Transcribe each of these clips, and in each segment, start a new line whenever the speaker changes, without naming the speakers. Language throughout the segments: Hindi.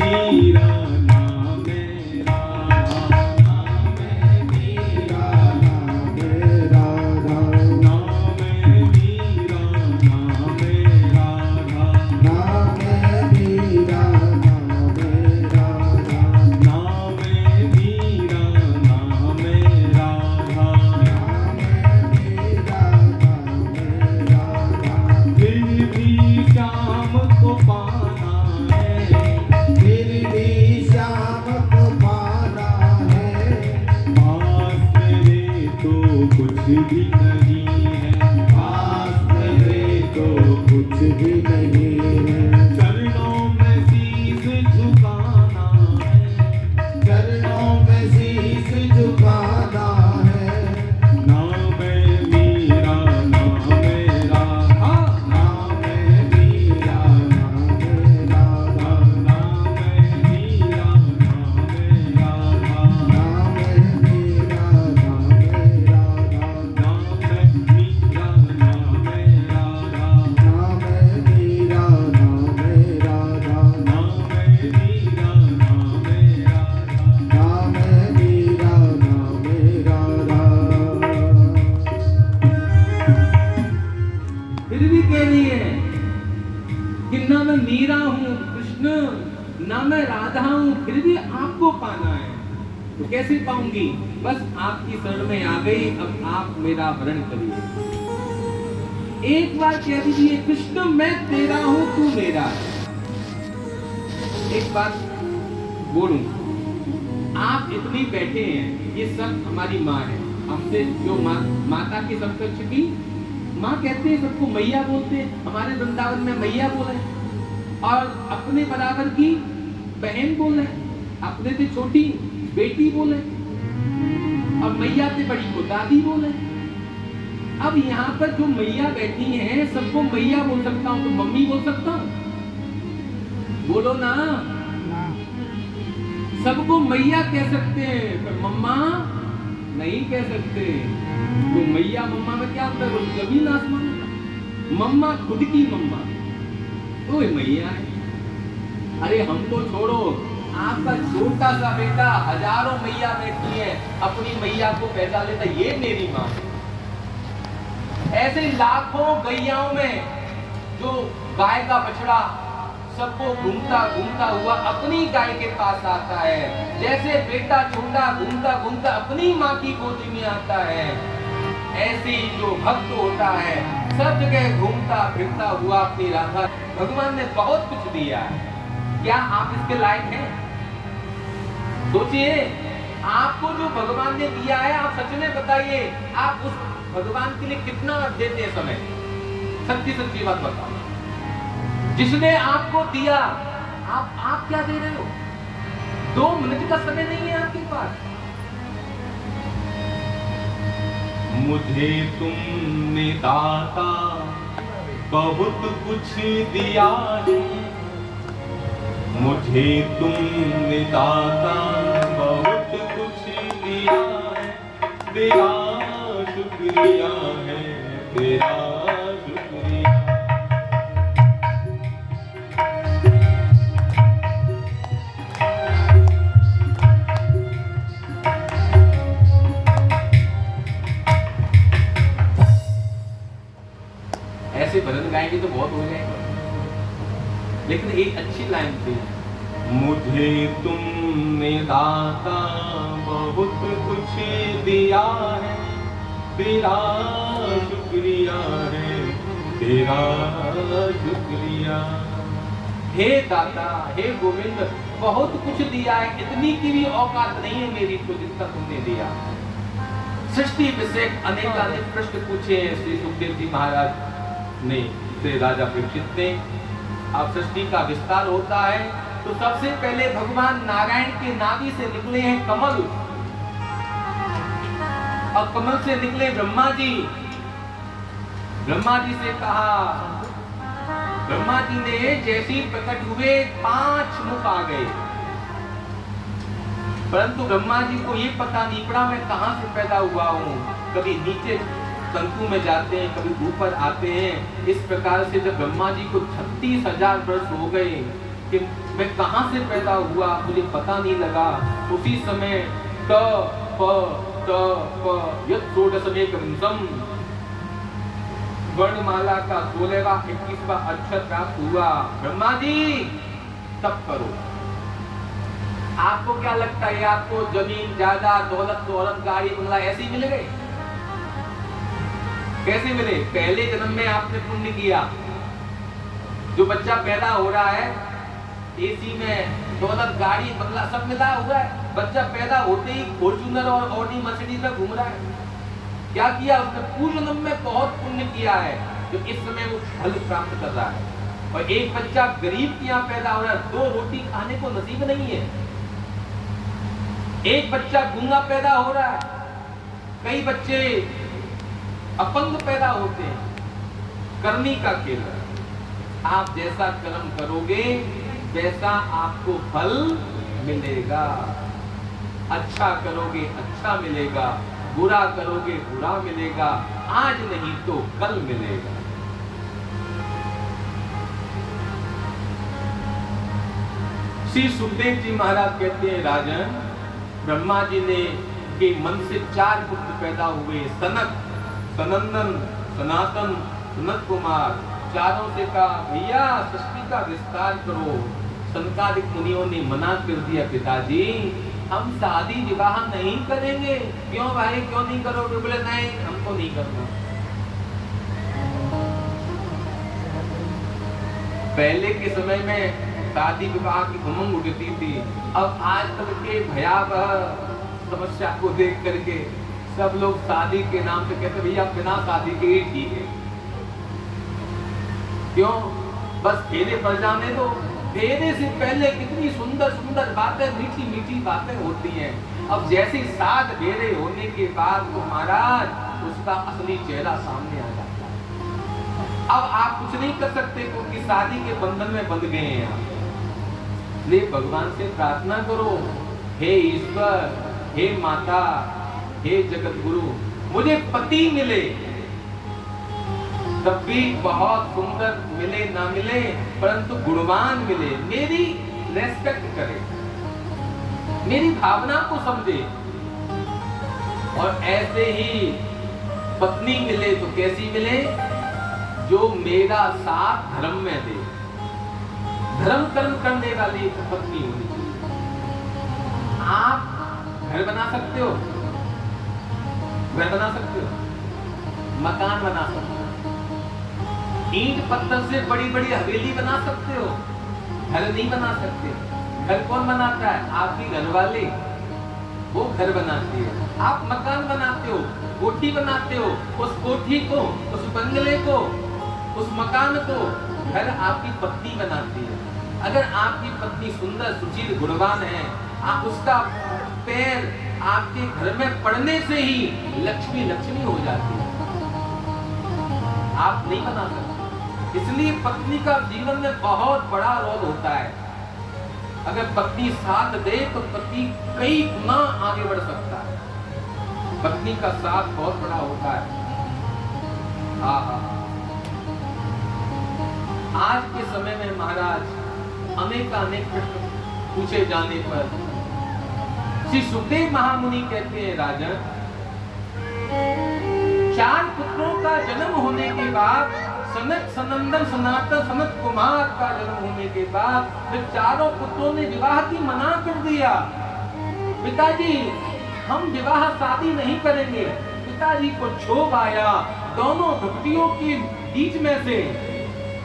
मीरा नाम है राधा, नाम है मीरा नाम है राधा, नाम है मीरा नाम है राधा, नाम है मीरा नाम है राधा, नाम है मीरा नाम है राधा, नाम है मीरा नाम है राधा। फिर भी श्याम को पाना है, फिर भी श्याम को पाना है, पास मेरे तो कुछ भी नहीं है, पास मेरे तो कुछ भी नहीं है। चरणों में शीश झुकाना है, चरणों में शीश झुकाना है, नाम है मीरा नाम है राधा, नाम है मीरा नाम है राधा, नाम है मीरा नाम है राधा, नाम है मीरा नाम है राधा, नाम है मीरा नाम है राधा, नाम है मीरा नाम है राधा, नाम है मीरा नाम है राधा, नाम है मीरा नाम है राधा। फिर भी कह रही है कि ना मैं मीरा हूँ कृष्ण, ना मैं राधा हूँ, फिर भी आपको पाना है। तो कैसे पाऊंगी? बस आपकी शरण में आ गई, अब आप मेरा वरण करिए। एक बार कह दीजिए कृष्ण मैं तेरा हूँ तू मेरा है। एक बात बोलूं, आप इतनी बैठे हैं, ये सब हमारी माँ है, हमसे जो माता की सप्तशती माँ कहते हैं, सबको मैया बोलते हैं। हमारे वृंदावन में मैया बोले और अपने बराबर की बहन बोले, अपने से छोटी बेटी बोले और मैया से बड़ी को दादी बोले। अब यहाँ पर जो मैया बैठी हैं सबको मैया बोल सकता हूँ, तो मम्मी बोल सकता हूँ? बोलो ना। सबको मैया कह सकते हैं पर मम्मा नहीं कह सकते। तो मैया मम्मा में क्या अंतर है? जमीन आसमान का। मम्मा खुद की मम्मा, तो मैया है। अरे हमको छोड़ो, आपका छोटा सा बेटा हजारों मैया बैठी है, अपनी मैया को पहचान लेता, ये मेरी माँ है। ऐसे लाखों गैयाओं में जो गाय का बछड़ा सबको घूमता घूमता हुआ अपनी गाय के पास आता है, जैसे बेटा छोटा घूमता घूमता अपनी माँ की गोदी में आता है, ऐसे ही जो भक्त होता है सब जगह घूमता फिरता हुआ अपनी राधा। भगवान ने बहुत कुछ दिया है, क्या आप इसके लायक हैं? सोचिए, आपको जो भगवान ने दिया है, आप सच में बताइए, आप उस भगवान के लिए कितना देते हैं समय? सच्ची सच्ची बात बताओ। जिसने आपको दिया, आप क्या दे रहे हो? 2 मिनट का समय नहीं है आपके पास। मुझे तुमने दाता बहुत कुछ दिया है, मुझे तुमने दाता बहुत कुछ दिया है, तेरा शुक्रिया है, तेरा शुक्रिया। ऐसे भजन गाएंगे तो बहुत हो जाएगा, लेकिन एक अच्छी लाइन थी, मुझे तुमने दाता बहुत कुछ दिया है, तेरा शुक्रिया है, तेरा शुक्रिया। हे दाता, हे गोविंद, बहुत कुछ दिया है, इतनी की भी औकात नहीं है मेरी को जितना तुमने दिया। सृष्टि विषय अनेकानेक प्रश्न पूछे श्री सुखदेव जी महाराज ने श्री राजा परीक्षित ने। अब सृष्टि का विस्तार होता है तो सबसे पहले भगवान नारायण के नाभि से निकले हैं कमल, और कमल से निकले ब्रह्मा जी। ब्रह्मा जी से कहा, ब्रह्मा जी ने जैसी प्रकट हुए 5 मुख आ गए, परंतु ब्रह्मा जी को ये पता नहीं पड़ा मैं कहां से पैदा हुआ हूं। कभी नीचे तंतु में जाते हैं, कभी ऊपर आते हैं। इस प्रकार से जब ब्रह्मा जी को 36,000 वर्ष हो गए कि मैं कहां से पैदा हुआ मुझे पता नहीं लगा। उसी समय त प त प यत् षोडशमेक विंशम वर्णमाला का 16वां 21वां अक्षर प्राप्त हुआ। ब्रह्मा जी तब करो। आपको क्या लगता है आपको जमीन जायदाद दौलत गाड़ी बंगला ऐसे ही मिल गए? कैसे मिले? पहले जन्म में आपने पुण्य किया। जो बच्चा पैदा हो रहा है एसी में दौलत गाड़ी बंगला सब मिला हुआ है। बच्चा पैदा होते ही फॉर्च्यूनर और ऑडी मर्सिडीज में घूम रहा है। क्या किया उसने? पूर्व जन्म में बहुत पुण्य किया है जो इस समय वो फल प्राप्त कर रहा है। और एक बच्चा गरीब के यहाँ पैदा हो रहा है, 2 रोटी खाने को नसीब नहीं है। एक बच्चा गूंगा पैदा हो रहा है, कई बच्चे अपंग पैदा होते हैं। करनी का खेल है। आप जैसा कर्म करोगे वैसा आपको फल मिलेगा। अच्छा करोगे अच्छा मिलेगा, बुरा करोगे बुरा मिलेगा। आज नहीं तो कल मिलेगा। श्री सुखदेव जी महाराज कहते हैं, राजन ब्रह्मा जी ने के मन से 4 पुत्र पैदा हुए। सनक, सनंदन, सनातन, सनत कुमार। चारों से कहा भैया सृष्टि का विस्तार करो। सनकादिक मुनियों ने मना कर दिया, पिताजी हम शादी विवाह नहीं करेंगे। क्यों भाई क्यों नहीं करोगे? बोले नहीं हमको नहीं करना। पहले के समय में शादी विवाह की उमंग उठती थी। अब आजकल के भयावह समस्या को देख करके सब लोग शादी के नाम से कहते भैया बिना शादी के ही ठीक है। क्यों? बस फेरे पर जाने दो। फेरे से पहले कितनी सुंदर सुंदर बातें, मीठी मीठी बातें होती हैं। अब जैसे 7 फेरे होने के बाद तो महाराज उसका असली चेहरा सामने आ जाता है। अब आप कुछ नहीं कर सकते क्योंकि शादी के बंधन में बंध गए हैं आप। इसलिए भगवान से प्रार्थना करो, हे ईश्वर, हे माता, हे जगत गुरु, मुझे पति मिले। तब भी बहुत सुंदर मिले ना मिले परंतु गुणवान मिले, मेरी रेस्पेक्ट करे, मेरी भावना को समझे। और ऐसे ही पत्नी मिले तो कैसी मिले? जो मेरा साथ धर्म में दे। धर्म कर्म करने वाली पत्नी होनी चाहिए। आप घर बना सकते हो, घर बना सकते हो, मकान बना सकते हो, ईंट पत्थर से बड़ी बड़ी हवेली बना सकते हो, घर नहीं बना सकते। घर कौन बनाता है? आपकी घरवाली, वो घर बनाती है। आप मकान बनाते हो, कोठी बनाते हो, उस कोठी को, उस बंगले को, उस मकान को घर आपकी पत्नी बनाती है। अगर आपकी पत्नी सुंदर सुशील गुणवान है, आप उसका पैर आपके घर में पड़ने से ही लक्ष्मी लक्ष्मी हो जाती है। आप नहीं बना सकते। इसलिए पत्नी का जीवन में बहुत बड़ा रोल होता है। अगर पत्नी साथ दे तो पति कई गुना आगे बढ़ सकता है। पत्नी का साथ बहुत बड़ा होता है। आज के समय में महाराज अनेक प्रश्न पूछे जाने पर श्री सुखदेव महामुनि कहते हैं, राजन 4 पुत्रों का जन्म होने के बाद, सनक, सनंदन, सनातन, सनत कुमार का जन्म होने के बाद फिर चारों पुत्रों ने विवाह की मना कर दिया। पिताजी हम विवाह शादी नहीं करेंगे। पिताजी को क्षोभ आया। दोनों भक्तियों के बीच में से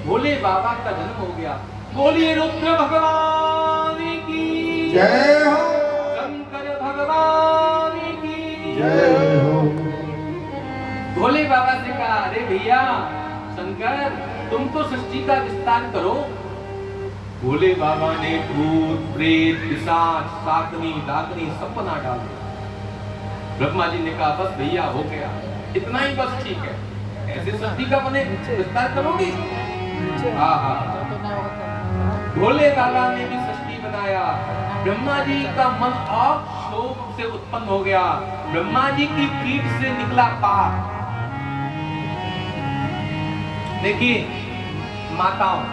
भोले बाबा का जन्म हो गया। बोलिए रुद्र भगवान की
जय हो,
शंकर भगवान की
जय हो।
भोले बाबा से कहा, अरे भैया शंकर तुम तो सृष्टि का विस्तार करो। भोले बाबा ने भूत प्रेत पिशाच शाकनी डाकनी सब बना डाला। ब्रह्मा जी ने कहा बस भैया हो गया, इतना ही बस ठीक है। ऐसे सृष्टि का बने विस्तार करोगे? भोले बाबा ने भी सृष्टि बनाया। ब्रह्मा जी का मन और शोक से उत्पन्न हो गया। ब्रह्मा जी की पीठ से निकला पाप। देखिए माताओं,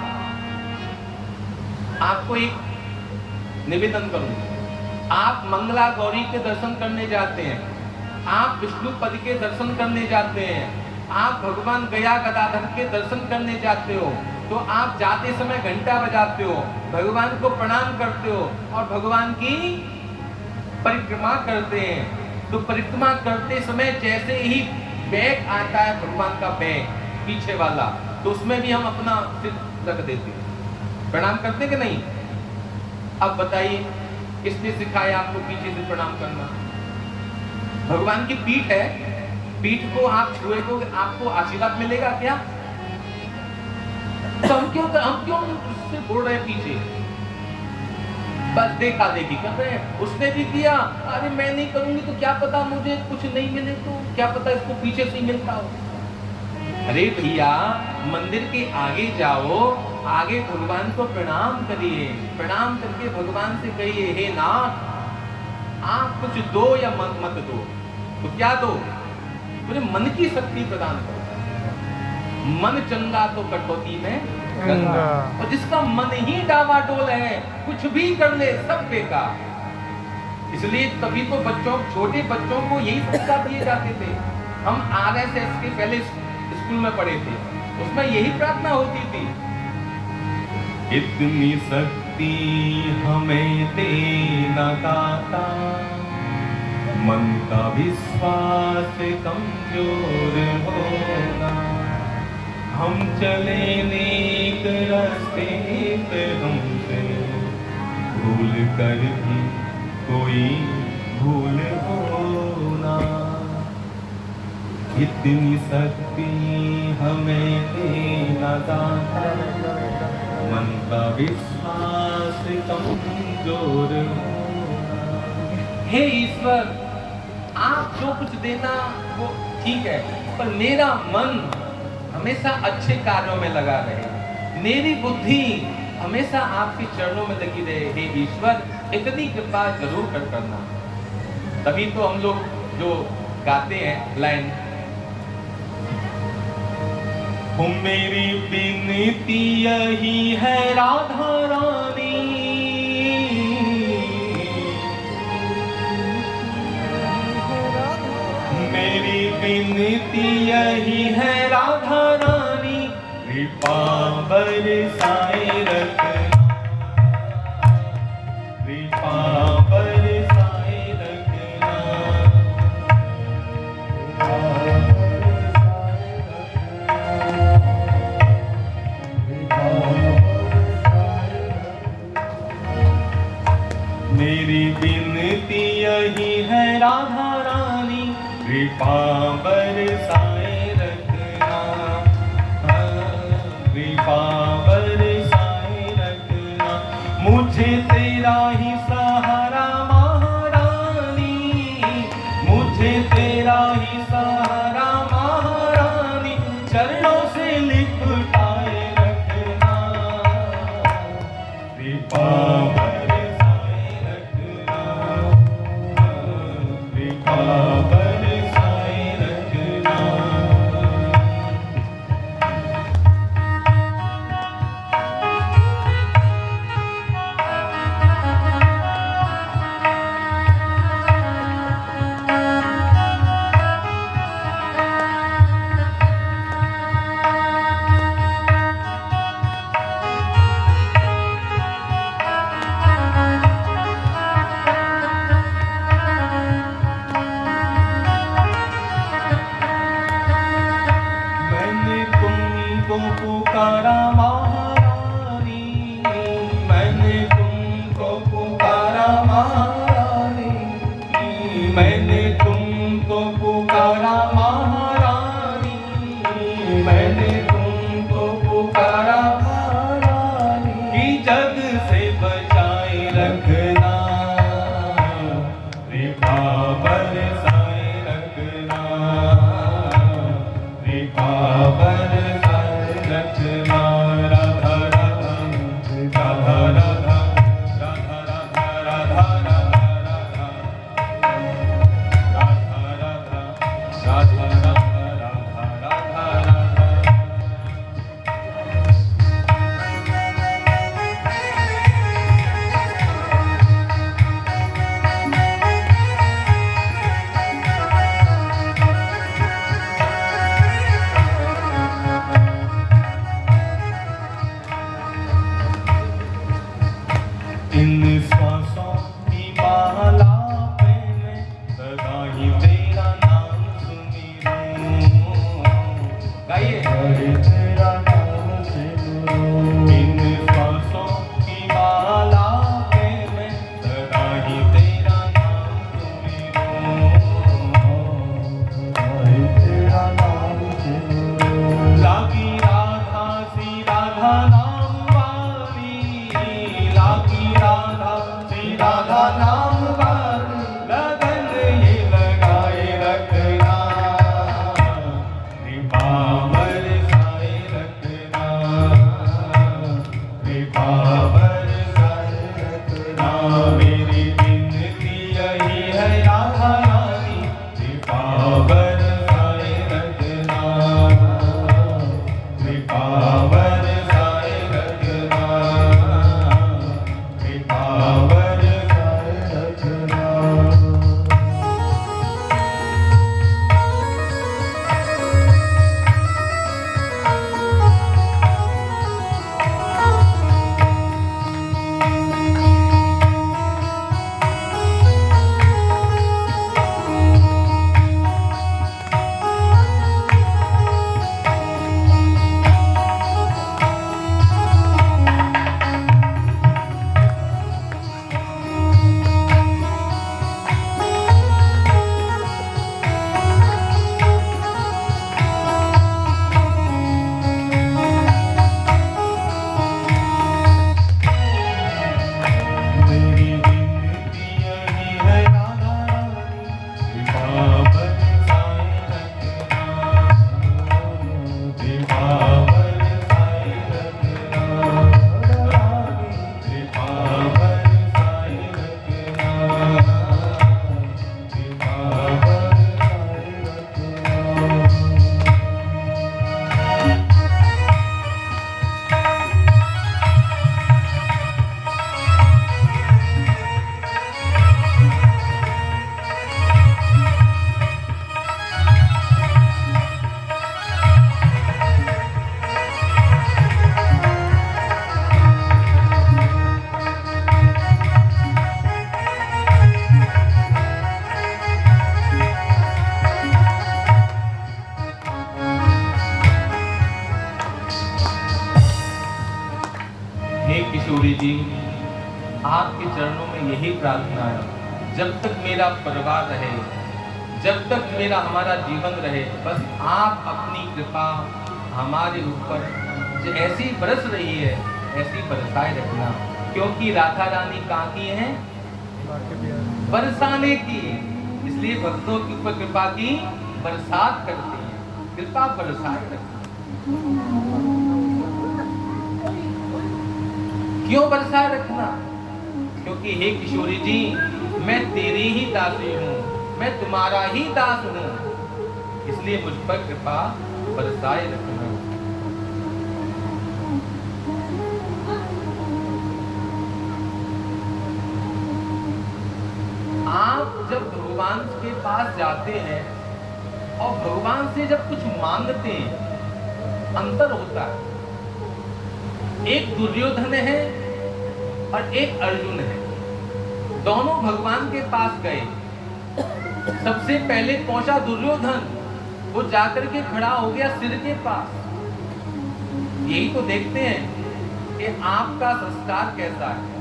आपको एक निवेदन करूं। आप मंगला गौरी के दर्शन करने जाते हैं, आप विष्णु पद के दर्शन करने जाते हैं, आप भगवान गया गदाधर के दर्शन करने जाते हो, तो आप जाते समय घंटा बजाते हो, भगवान को प्रणाम करते हो और भगवान की परिक्रमा करते हैं। तो परिक्रमा करते समय जैसे ही बैग आता है, भगवान का बैग पीछे वाला, तो उसमें भी हम अपना सिर रख देते हैं, प्रणाम करते कि नहीं? अब बताइए किसने सिखाया आपको पीछे से प्रणाम करना? भगवान की पीठ है, पीठ को आप छुए तो आपको आशीर्वाद मिलेगा क्या? तो हम क्यों उससे बोल रहे हैं पीछे? बस देखा देखी कर रहे हैं। उसने भी किया, अरे मैं नहीं करूंगी तो क्या पता मुझे कुछ नहीं मिले, तो क्या पता इसको पीछे से ही मिलता हो। अरे भैया, मंदिर के आगे जाओ, आगे भगवान को प्रणाम करिए, प्रणाम करके भगवान से कहिए, हे नाथ आप कुछ दो या मत दो, तो क्या दो? मुझे मन की शक्ति प्रदान करो। मन चंगा तो कटौती में गंगा, और जिसका मन ही डावाडोल है, कुछ भी कर ले सब बेकार। इसलिए तभी तो छोटे बच्चों को यही संस्कार दिए जाते थे। हम RSS के पहले स्कूल में पढ़े थे, उसमें यही प्रार्थना होती थी, इतनी शक्ति हमें देना दाता, मन का विश्वास कमजोर होना, हम चले नेक रास्ते पे हमसे भूल कर भी कोई भूल होना, इतनी शक्ति हमें देना दाता, मन का विश्वास कमजोर होना। हे ईश्वर, आप जो कुछ देना वो ठीक है, पर मेरा मन हमेशा अच्छे कार्यों में लगा रहे, मेरी बुद्धि हमेशा आपके चरणों में लगी रहे। हे ईश्वर, इतनी कृपा जरूर करना। तभी तो हम लोग जो गाते हैं लाइन, मेरी विनती यही है राधा रानी, मेरी विनती यही है राधा रानी, कृपा बरसाए रखना, कृपा बरसाए रखना, मेरी विनती यही है राधा रानी, कृपा बरसाए रखना, कृपा बरसाए रखना, मुझे तेरा ही सहारा महारानी, मुझे तेरा ही सहारा महारानी, चरणों से लिपटाए रखना, कृपा बरसाए रखना, कृपा बरसाए रखना। मैंने तुमको पुकारा महारानी, मैंने तुमको पुकारा महारानी, मैंने तुमको पुकारा महारानी, मैंने तुमको पुकारा महारानी, कि जग से बचाए रखना, कृपा बरसाए रखना, कृपा बरसाए रखना, राधा राधा राधा राधा राधा राधा राधा चरणों में यही प्रार्थना है, जब तक मेरा परिवार रहे, जब तक मेरा हमारा जीवन रहे, बस आप अपनी कृपा हमारे ऊपर जो ऐसी बरस रही है ऐसी बरसाए रखना, क्योंकि राधा रानी कहाँ की है? बरसाने की। इसलिए भक्तों के ऊपर कृपा की बरसात करती है, कृपा बरसाए रखना। क्यों बरसाए रखना? क्योंकि हे किशोरी जी, मैं तेरी ही दासी हूँ, मैं तुम्हारा ही दास हूँ, इसलिए मुझ पर कृपा बरसाए रखना। आप जब भगवान के पास जाते हैं और भगवान से जब कुछ मांगते हैं, अंतर होता है। एक दुर्योधन है और एक अर्जुन है, दोनों भगवान के पास गए। सबसे पहले पहुंचा दुर्योधन, वो जाकर के खड़ा हो गया सिर के पास। यही तो देखते हैं कि आपका संस्कार कैसा है।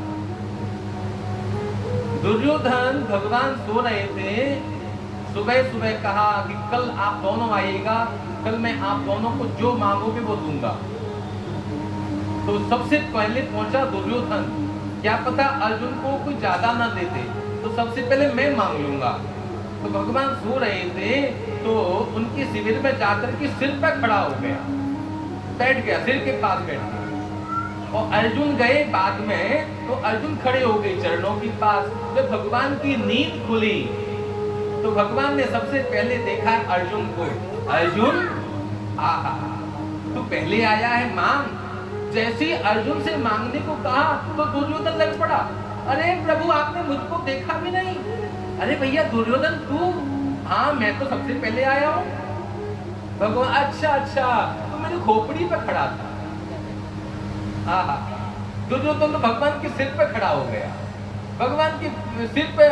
दुर्योधन भगवान सो रहे थे, सुबह सुबह कहा कि कल आप दोनों आइएगा, कल मैं आप दोनों को जो मांगोगे वो दूंगा। तो सबसे पहले पहुंचा दुर्योधन, क्या पता अर्जुन को कुछ ज्यादा ना देते, तो सबसे पहले मैं मांग लूंगा। तो भगवान सो रहे थे, तो उनके शिविर में जाकर के सिर पर खड़ा हो गया, बैठ गया, सिर के पास बैठ गया। और अर्जुन गए बाद में, तो अर्जुन खड़े हो गए चरणों के पास। जब भगवान की नींद खुली तो भगवान ने सबसे पहले देखा अर्जुन को। अर्जुन, आहा, तू पहले आया है, मांग। जैसे ही अर्जुन से मांगने को कहा तो दुर्योधन लग पड़ा, अरे प्रभु आपने मुझको देखा भी नहीं। अरे भैया दुर्योधन तू? हाँ मैं तो सबसे पहले आया हूँ। भगवान, अच्छा अच्छा, तो मेरी खोपड़ी पे खड़ा था। आहा, दुर्योधन तो भगवान के सिर पे खड़ा हो गया, भगवान के सिर पे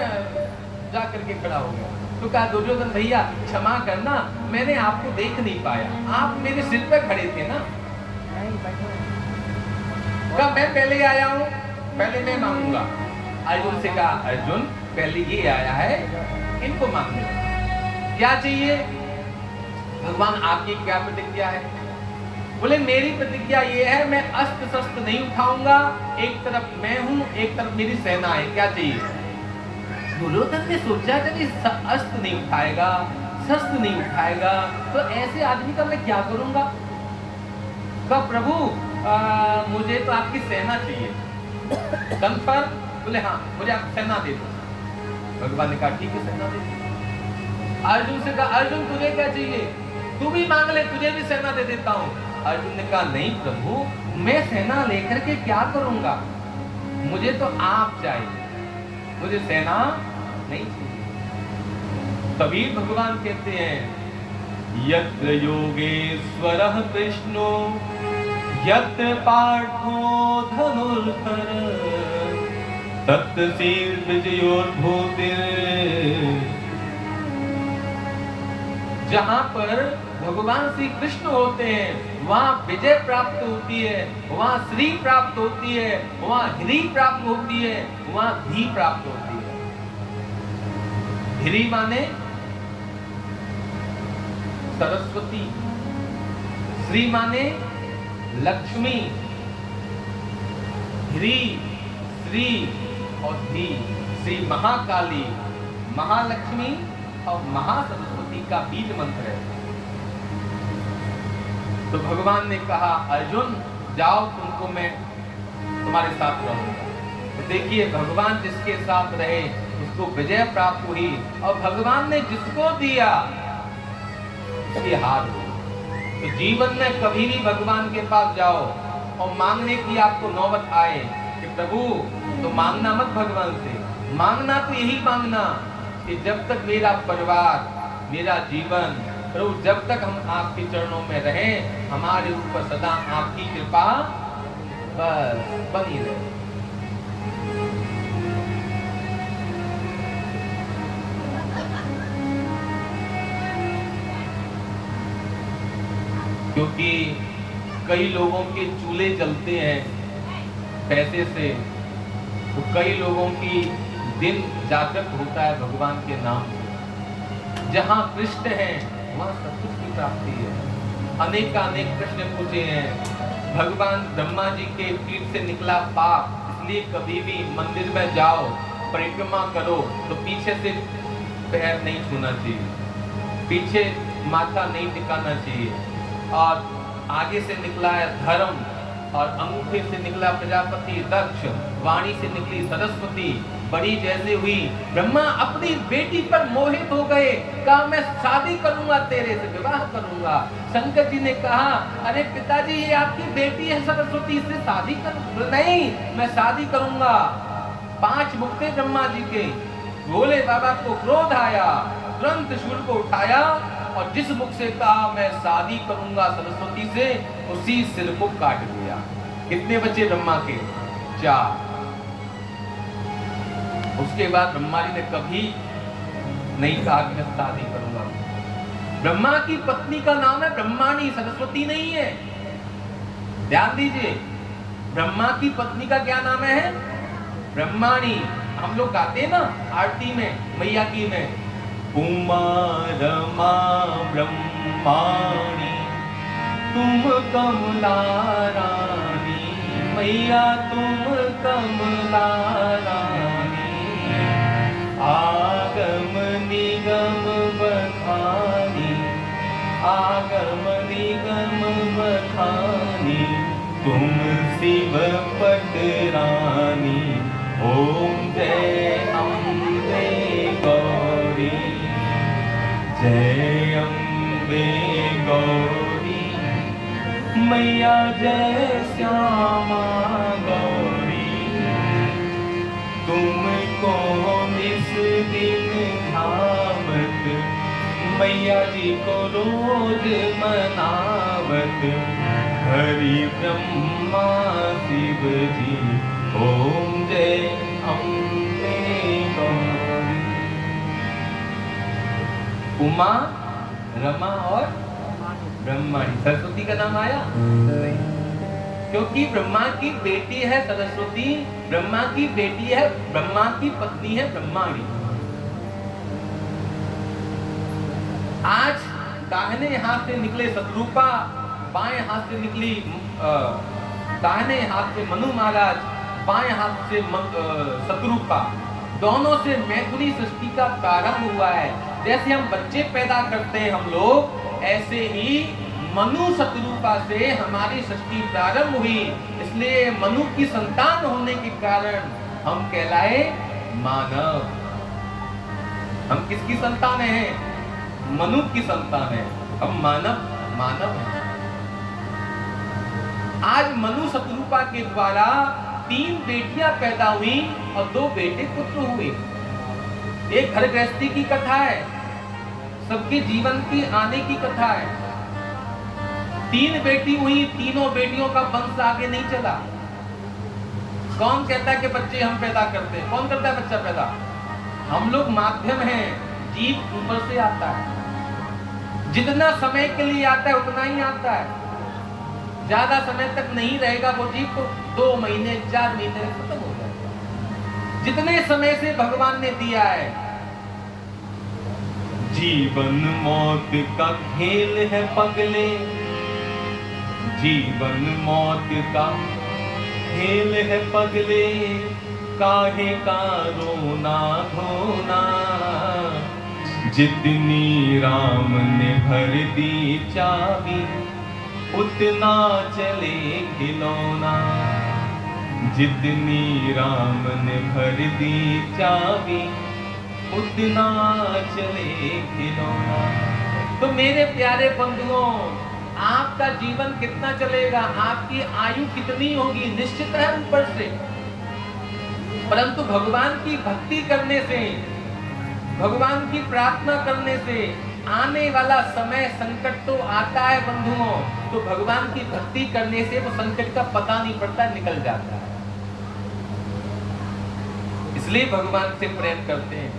जाकर के खड़ा हो गया। तो कहा दुर्योधन भैया क्षमा करना, मैंने आपको देख नहीं पाया, आप मेरे सिर पे खड़े थे ना। कहा मैं पहले आया हूँ, पहले मैं मांगूंगा। अर्जुन से कहा अर्जुन पहले ये आया है, इनको मांगने क्या चाहिए? भगवान आपकी क्या प्रतिज्ञा है? बोले मेरी प्रतिज्ञा ये है, मैं अस्त्र शस्त्र नहीं उठाऊंगा, एक तरफ मैं हूं, एक तरफ मेरी सेना है, क्या चाहिए? दुर्योधन ने सोचा जब ये अस्त्र नहीं उठाएगा, शस्त्र नहीं उठाएगा, तो ऐसे आदमी का मैं क्या करूंगा? कहा प्रभु मुझे तो आपकी सेना चाहिए। कंफर्म? बोले हाँ, मुझे आप सेना दे दो। भगवान ने कहा ठीक है, सेना दे दो। अर्जुन से कहा अर्जुन तुझे क्या चाहिए? तू भी मांग ले, तुझे भी सेना दे देता हूँ। अर्जुन ने कहा नहीं प्रभु, मैं सेना लेकर के क्या करूंगा, मुझे तो आप चाहिए, मुझे सेना नहीं चाहिए। तभी भगवान कहते हैं यत्र योगेश्वरः कृष्णो यत्र पार्थो धनुर्धर तत्र विजयोर्भूतिर्। जहां पर भगवान श्री कृष्ण होते हैं वहां विजय प्राप्त होती है, वहां श्री प्राप्त होती है, वहां ह्री प्राप्त होती है, वहां धी प्राप्त होती है। ह्री माने सरस्वती, श्री माने लक्ष्मी, ह्री, श्री और धी। श्री महाकाली, महालक्ष्मी और महासरस्वती का बीज मंत्र है। तो भगवान ने कहा अर्जुन जाओ, तुमको मैं तुम्हारे साथ रहूंगा। तो देखिए भगवान जिसके साथ रहे उसको विजय प्राप्त हुई, और भगवान ने जिसको दिया उसकी हार हुई। तो जीवन में कभी भी भगवान के पास जाओ और मांगने की आपको नौबत आए कि प्रभु, तो मांगना मत भगवान से, मांगना तो यही मांगना कि जब तक मेरा परिवार, मेरा जीवन, प्रभु जब तक हम आपके चरणों में रहें, हमारे ऊपर सदा आपकी कृपा बस बनी रहे। क्योंकि कई लोगों के चूल्हे जलते हैं पैसे से, तो कई लोगों की दिन जागृत होता है भगवान के नाम से। जहाँ कृष्ण है वहाँ सब कुछ की प्राप्ति है। अनेकानेक प्रश्न पूछे हैं। भगवान ब्रह्मा जी के पीठ से निकला पाप, इसलिए कभी भी मंदिर में जाओ, परिक्रमा करो तो पीछे से पैर नहीं छूना चाहिए, पीछे माथा नहीं टिकाना चाहिए। और आगे से निकला है धर्म, और अंगूठे से निकला प्रजापति दक्ष, वाणी से निकली सरस्वती। बड़ी जैसे हुई, ब्रह्मा अपनी बेटी पर मोहित हो गए, कहा मैं शादी करूंगा, तेरे से विवाह करूंगा। शंकर जी ने कहा अरे पिताजी ये आपकी बेटी है सरस्वती, इससे शादी कर? नहीं, मैं शादी करूंगा। 5 मुख थे ब्रह्मा जी के। भोले बाबा को क्रोध आया, तुरंत शूल को उठाया और जिस मुख से कहा मैं शादी करूंगा सरस्वती से, उसी सिर को काट दिया। कितने बच्चे ब्रह्मा के? 4। उसके बाद ब्रह्मा जी ने कभी नहीं कहा कि मैं शादी करूंगा। ब्रह्मा की पत्नी का नाम है ब्रह्माणी, सरस्वती नहीं है। ध्यान दीजिए, ब्रह्मा की पत्नी का क्या नाम है? ब्रह्माणी। हम लोग गाते हैं ना आरती में, मैया की में, उमा रमा ब्रह्माणी तुम कमला रानी, मैया तुम कमला रानी। आगम निगम बखानी, आगम निगम बखानी, तुम शिव पट रानी। ओम जय अम्बे गौरी, जय अम्बे गौरी, मैया जय श्यामा गौरी। तुमको इस दिन धावत, मैया जी को रोज मनावत, हरि ब्रह्मा शिव जी। ओम जय अम्बे गौरी। उमा, रमा और ब्रह्माणी, सरस्वती का नाम आया नहीं, क्योंकि ब्रह्मा की बेटी है सरस्वती, ब्रह्मा की बेटी है, ब्रह्मा की पत्नी है ब्रह्माणी। आज दाहिने हाथ से निकले शत्रुपा, बाएं हाथ से निकली दाहिने हाथ से मनु महाराज, बाएं हाथ से शत्रुपा, दोनों से मैथुनी सृष्टि का प्रारंभ हुआ है। जैसे हम बच्चे पैदा करते हैं हम लोग, ऐसे ही मनु शत्रुपा से हमारी सृष्टि प्रारंभ हुई। इसलिए मनु की संतान होने के कारण हम कहलाए मानव। हम किसकी संतान हैं? मनु की संतान है। हम मानव हैं। आज मनु शत्रुपा के द्वारा 3 बेटियां पैदा हुई और 2 बेटे पुत्र हुए। एक घर गृहस्थी की कथा है, सबके जीवन की आने की कथा है। 3 बेटी हुई, तीनों बेटियों का वंश आगे नहीं चला। कौन कहता है कि बच्चे हम पैदा करते हैं? कौन करता है बच्चा पैदा? हम लोग माध्यम हैं, जीव ऊपर से आता है। जितना समय के लिए आता है उतना ही आता है, ज्यादा समय तक नहीं रहेगा वो जीव, तो 2 महीने 4 महीने खत्म हो जाएगा। जितने समय से भगवान ने दिया है। जीवन मौत का खेल है पगले, जीवन मौत का खेल है पगले, काहे का रोना धोना। जितनी राम ने भर दी चाबी, उतना चले खिलौना। जितनी राम ने भर दी चाबी, उतना चले खिलौना। तो मेरे प्यारे बंधुओं, आपका जीवन कितना चलेगा, आपकी आयु कितनी होगी, निश्चित है ऊपर से। परंतु भगवान की भक्ति करने से, भगवान की प्रार्थना करने से आने वाला समय संकट तो आता है बंधुओं, तो भगवान की भक्ति करने से वो संकट का पता नहीं पड़ता, निकल जाता है। इसलिए भगवान से प्रेम करते हैं।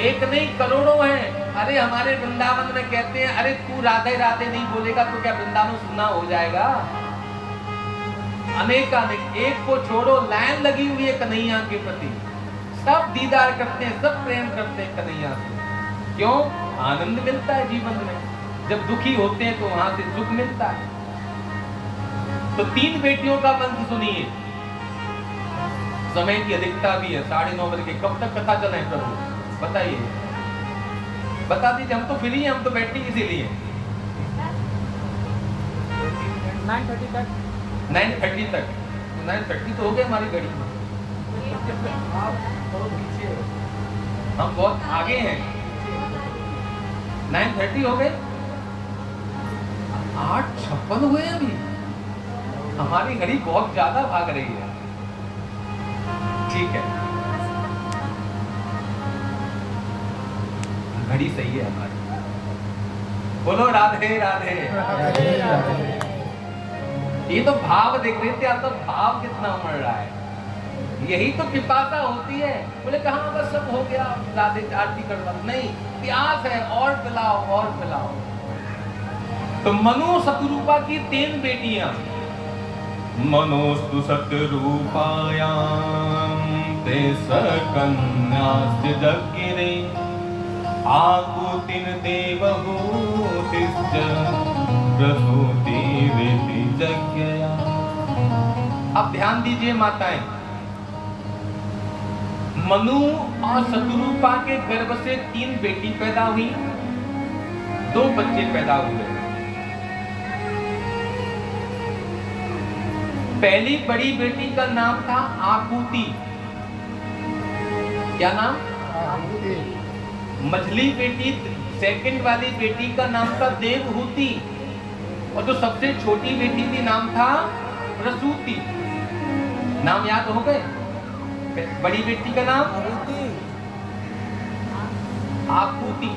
एक नहीं करोड़ों हैं। अरे हमारे वृंदावन में कहते हैं, अरे तू राधे राधे नहीं बोलेगा तो क्या वृंदावन सुना हो जाएगा? अनेकानेक, एक को छोड़ो, लाइन लगी हुई है कन्हैया के प्रति। सब दीदार करते हैं, सब प्रेम करते हैं कन्हैया से। क्यों? आनंद मिलता है जीवन में। जब दुखी होते हैं तो वहां से सुख मिलता है। तो 3 बेटियों का वंश सुनिए। समय की अधिकता भी है, 9:30 बजे। कब तक कथा चलाएं प्रभु बताइए, बता दीजिए। हम तो फ्री हैं, हम तो बैठे इसीलिए। 9:30 तक। 9:30 तक, 9:30 तो हो गए हमारी घड़ी में। हम बहुत आगे हैं। 9:30 हो गए, 8:56 हुए अभी। हमारी घड़ी बहुत ज्यादा भाग रही है। ठीक है, घड़ी सही है हमारी। बोलो राधे राधे। ये तो भाव देख रहे थे आप, तो भाव कितना उमड़ रहा है। यही तो पिपासा होती है। बोले कहाँ बस सब हो गया, राधे आरती करवा, नहीं, प्यास है, और पिलाओ और पिलाओ। तो मनु शतरूपा की 3 बेटियां। मनोस्तु शतरूपायां ते सकन्यास्य जगिरे आकुतिन देवहूतिश्च प्रसूति वेति जज्ञया। अब ध्यान दीजिए माताएं, मनु और शतरूपा के गर्भ से 3 बेटी पैदा हुई, 2 बच्चे पैदा हुए। पहली बड़ी बेटी का नाम था आकुति। क्या नाम? आकुति। मझली बेटी, सेकंड वाली बेटी का नाम था देवहूति, और जो सबसे छोटी बेटी थी नाम था प्रसूति। नाम याद हो गए? बड़ी बेटी का नाम आकुति,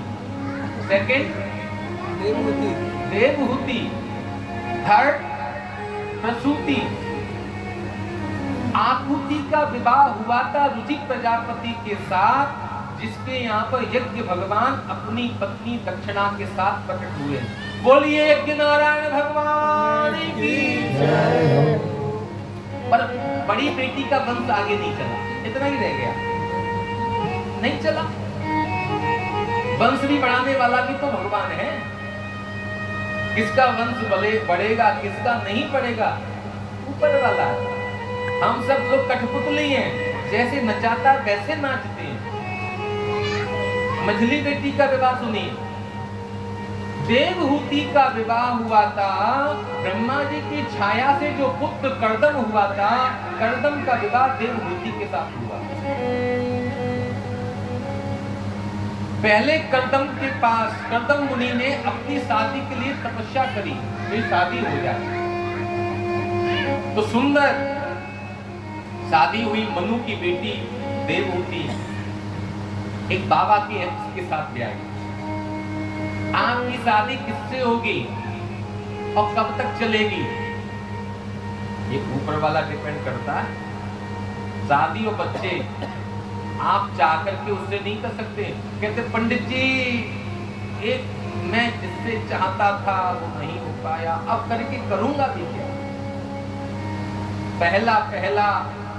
सेकंड देवहूति, थर्ड प्रसूति। आकुति का विवाह हुआ था रुचि प्रजापति के साथ, जिसके यहाँ पर यज्ञ भगवान अपनी पत्नी दक्षिणा के साथ प्रकट हुए। बोलिए यज्ञ नारायण भगवान की जय। पर बड़ी बेटी का वंश आगे नहीं चला, इतना ही रह गया, नहीं चला। वंश भी बढ़ाने वाला भी तो भगवान है। किसका वंश बढ़ेगा, किसका नहीं बढ़ेगा, ऊपर वाला है। हम सब लोग कठपुतली हैं, जैसे नचाता वैसे नाचते हैं। मझली बेटी का विवाह सुनिए। देवहूति का विवाह हुआ था ब्रह्मा जी की छाया से, जो पुत्र कर्दम हुआ था, कर्दम का विवाह देवहूति के साथ हुआ। पहले कर्दम के पास कर्दम मुनि ने अपनी शादी के लिए तपस्या करी, मेरी शादी हो जाए। तो सुंदर शादी हुई। मनु की बेटी देवहूति एक बाबा के साथ ब्याह गई। आपकी शादी किससे होगी और कब तक चलेगी, ये ऊपर वाला डिपेंड करता है। शादी और बच्चे आप चाह करके उससे नहीं कर सकते। कहते पंडित जी, एक मैं जिससे चाहता था वो नहीं हो पाया, अब करके करूंगा भी क्या। पहला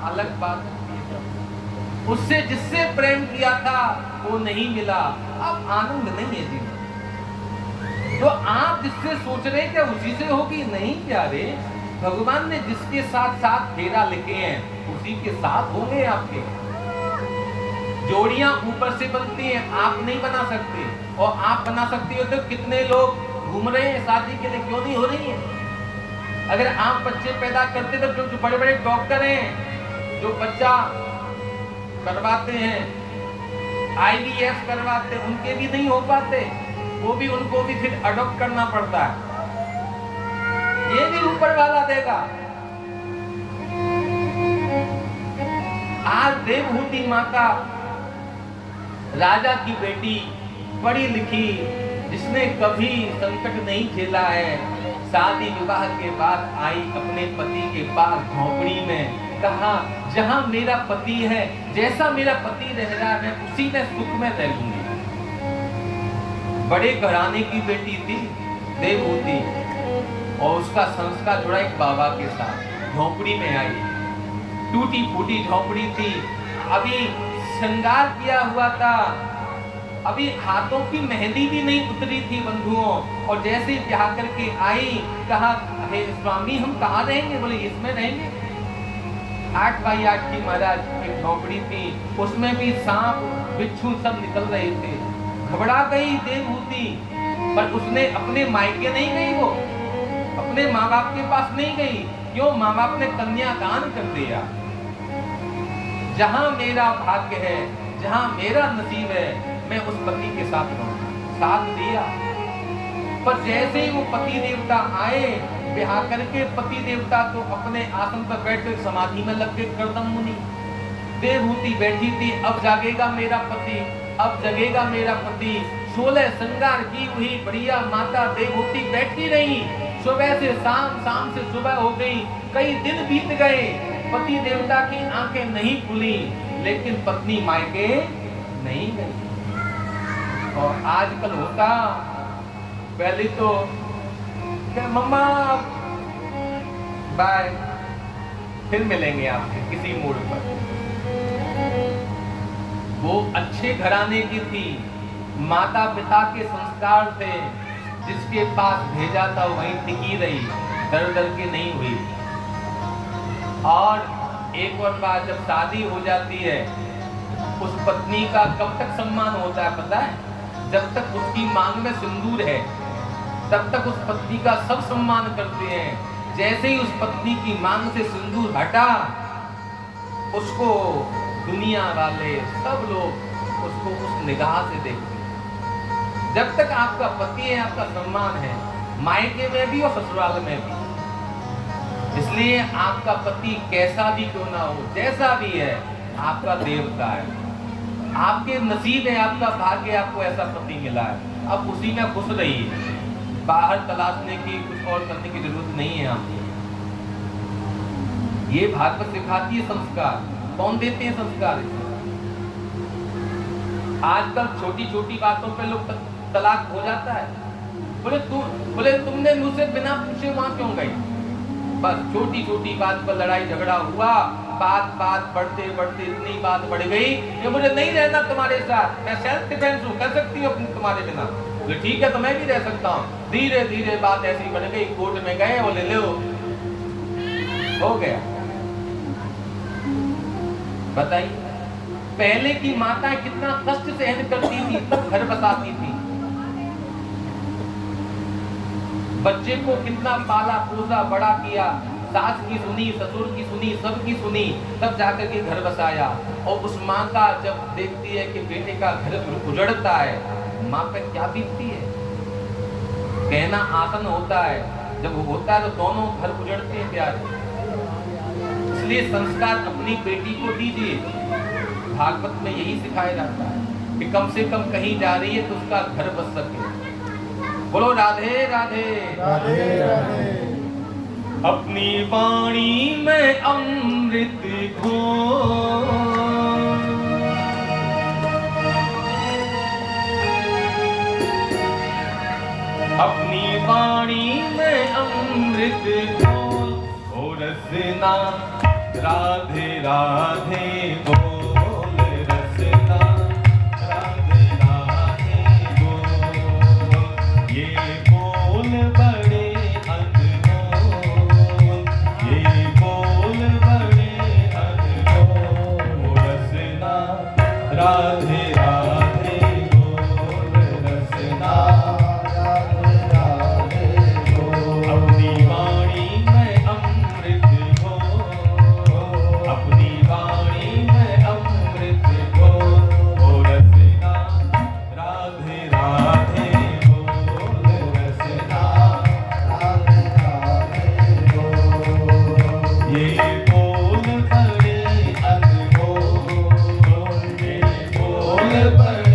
अलग बात, उससे जिससे प्रेम किया था वो नहीं मिला, अब आनंद नहीं है जीवन। तो आप जिससे सोच रहे क्या उसी से होगी? नहीं प्यारे, भगवान ने जिसके साथ साथ फेरा लिखे हैं उसी के साथ होंगे आपके। जोड़ियां ऊपर से बनती हैं, आप नहीं बना सकते। और आप बना सकते हो तो कितने लोग घूम रहे हैं शादी के लिए, क्यों नहीं हो रही है? अगर आप बच्चे पैदा करते तो जो बड़े बड़े डॉक्टर हैं जो बच्चा करवाते हैं, IVF करवाते हैं, उनके भी नहीं हो पाते, वो भी उनको भी फिर अडॉप्ट करना पड़ता है। ये भी ऊपर वाला देगा। आज देवहूति माता राजा की बेटी, पढ़ी लिखी, जिसने कभी संकट नहीं झेला है, शादी विवाह के बाद आई अपने पति के पास झोपड़ी में, कहा जहां मेरा पति है, जैसा मेरा पति रह रहा है मैं उसी में सुख में रह लूंगी। बड़े घराने की बेटी थी देवहूति, और उसका संस्कार जुड़ा एक बाबा के साथ। झोपड़ी में आई, टूटी फूटी झोपड़ी थी, अभी श्रृंगार किया हुआ था, अभी हाथों की मेहंदी भी नहीं उतरी थी बंधुओं। और जैसे ही ब्याह करके आई, कहा हे स्वामी हम कहाँ रहेंगे? बोले इसमें रहेंगे। 8 बाई 8 की महाराज एक झोपड़ी थी, उसमें भी सांप बिच्छू सब निकल रहे थे। घबरा गई देवहूति, पर उसने अपने मायके नहीं गई, वो अपने माँ बाप के पास नहीं गई। क्यों? माँ बाप ने कन्यादान कर दिया। जहां मेरा भाग्य है, जहां मेरा नसीब है, मैं उस पति के साथ रहूंगा। साथ दिया, पर जैसे ही वो पति देवता आए, ब्याह करके पति देवता तो अपने आसन पर बैठकर समाधि में लग गए करदम मुनि। देवहूति बैठी थी, अब जागेगा मेरा पति, अब जगेगा मेरा पति। 16 श्रृंगार की हुई बढ़िया माता देवहूति बैठी रही। सुबह से शाम, शाम से सुबह हो गई, कई दिन बीत गए, पति देवता की आंखें नहीं खुली, लेकिन पत्नी मायके नहीं गई। और आजकल होता, पहले तो मम्मा बाय, फिर मिलेंगे आपसे किसी मूड पर। वो अच्छे घराने की थी, माता पिता के संस्कार थे, जिसके पास भेजा था वहीं टिकी रही, डर डर के नहीं हुई। और एक और बात, जब शादी हो जाती है, उस पत्नी का कब तक सम्मान होता है पता है? जब तक उसकी मांग में सिंदूर है, तब तक उस पत्नी का सब सम्मान करते हैं। जैसे ही उस पत्नी की मांग से सिंदूर हटा, उसको दुनिया वाले सब लोग उसको उस निगाह से देखते हैं। जब तक आपका पति है, आपका सम्मान है, मायके में भी और ससुराल में भी। इसलिए आपका पति कैसा भी क्यों ना हो, जैसा भी है, आपका देवता है, आपके नसीब है, आपका भाग्य, आपको ऐसा पति मिला है। अब उसी में खुश रहिए, बाहर तलाशने की, कुछ और करने की जरूरत नहीं है आपको। ये भागवत सिखाती है संस्कार। कौन देते हैं संस्कार? आजकल छोटी छोटी बातों पे लोग तलाक हो जाता है। बोले तुमने मुझसे बिना पूछे वहां क्यों गई? बस छोटी छोटी बात पर लड़ाई झगड़ा हुआ, बात बढ़ते बढ़ते इतनी बात बढ़ गई कि मुझे नहीं रहना तुम्हारे साथ, मैं सेल्फ डिफेंस हूँ, कर सकती हूँ तुम्हारे बिना। बोले ठीक है, तो मैं भी रह सकता हूँ। धीरे धीरे बात ऐसी बढ़ गई, कोर्ट में गए, बोले ले लो, हो गया। बताइए, पहले की माताएं कितना कष्ट सहन करती थी, तब घर बसाती थी, बच्चे को कितना पाला पोसा बड़ा किया, सास की सुनी, ससुर की सुनी, सबकी सुनी, तब जाकर के घर बसाया। और उस माँ का जब देखती है कि बेटे का घर उजड़ता है, माँ पे क्या बीतती है? कहना आसान होता है, जब होता है तो दोनों घर उजड़ते हैं प्यारे। इसलिए संस्कार अपनी बेटी को दीजिए। भागवत में यही सिखाया जाता है कि कम से कम कहीं जा रही है तो उसका घर बस सके। बोलो राधे राधे
राधे राधे।
अपनी वाणी में अमृत घोल, अपनी वाणी में अमृत घोल, ओ रसना राधे राधे बोल, रसना राधे राधे बोल। ये बोल बड़े अनमोल, ये बोल बड़े अनमोल, ओ रसना राधे राधे बोल, रसना राधे राधे बोल। अपनी वाणी में अमृत घोल, अपनी वाणी में अमृत घोल, ओ रसना राधे राधे बोल, रसना राधे राधे बोल। ये बोल बड़े अनमोल, ये बोल बड़े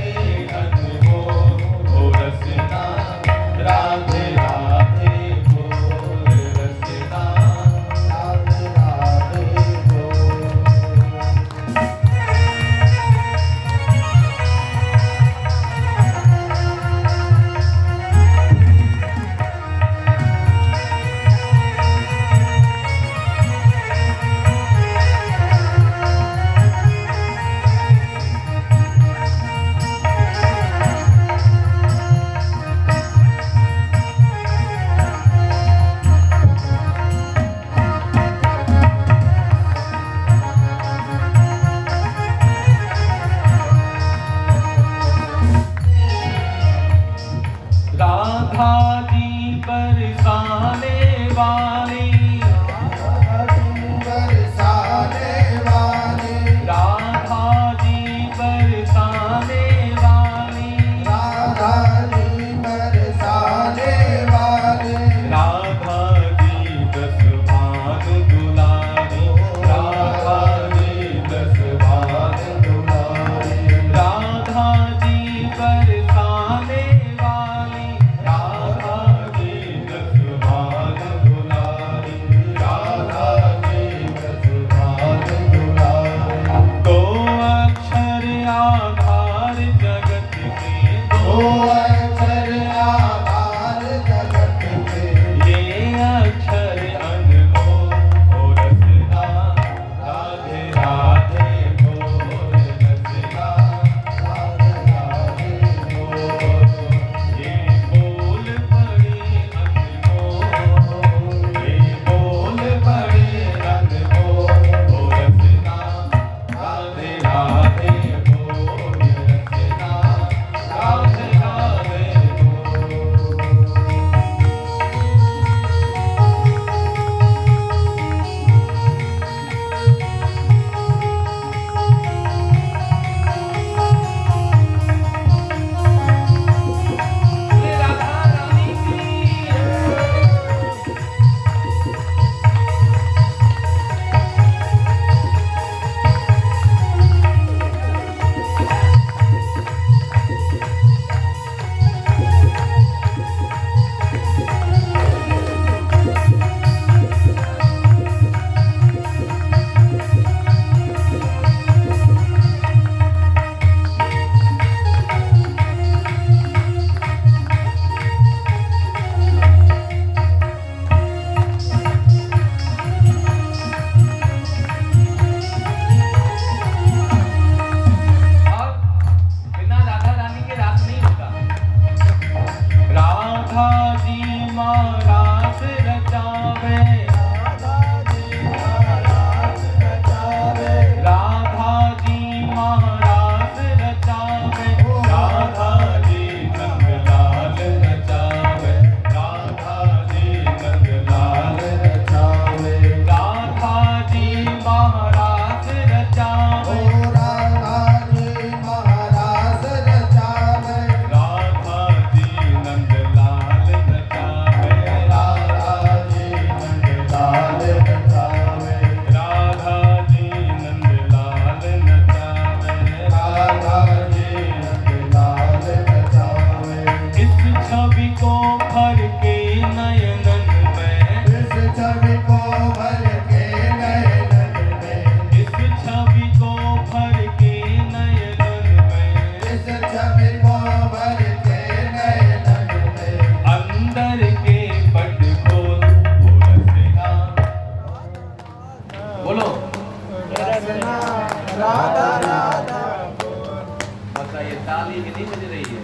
ताली भी नहीं बज रही है।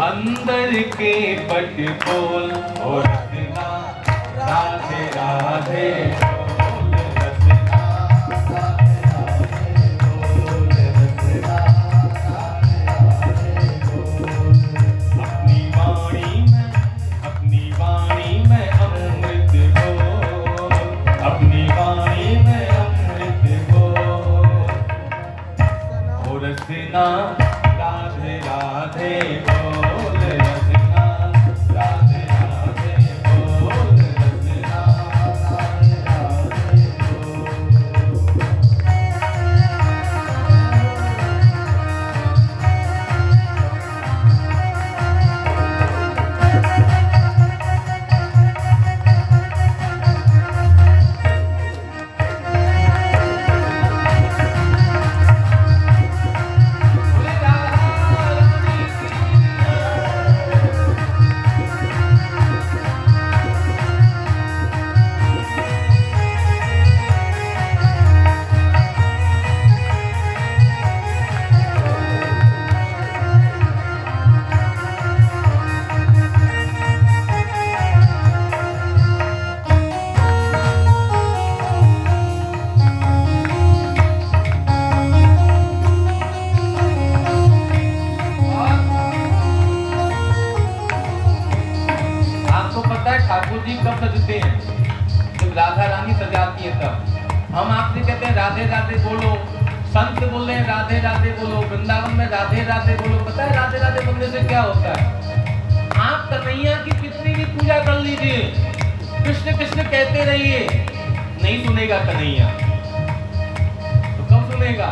अंदर के पट बोल और रसना राधे राधे बोल रसना राधे राधे बोल रसना राधे राधे बोल। अपनी वाणी में अमृत बोल, अपनी वाणी में अमृत बोल और रसना राधे राधे बोल रसना राधे राधे बोल रसना राधे राधे बोल। आपको पता है ठाकुर जी कब सजते हैं? जब राधा रानी सजाती है तब। हम आपसे कहते हैं राधे राधे बोलो, संत बोल रहे हैं राधे राधे बोलो, वृंदावन में राधे राधे बोलो। पता है राधे राधे बोलने से क्या होता है? आप कन्हैया की कितनी भी पूजा कर लीजिए, कृष्ण कृष्ण कहते रहिए, नहीं सुनेगा कन्हैया। तो कब सुनेगा?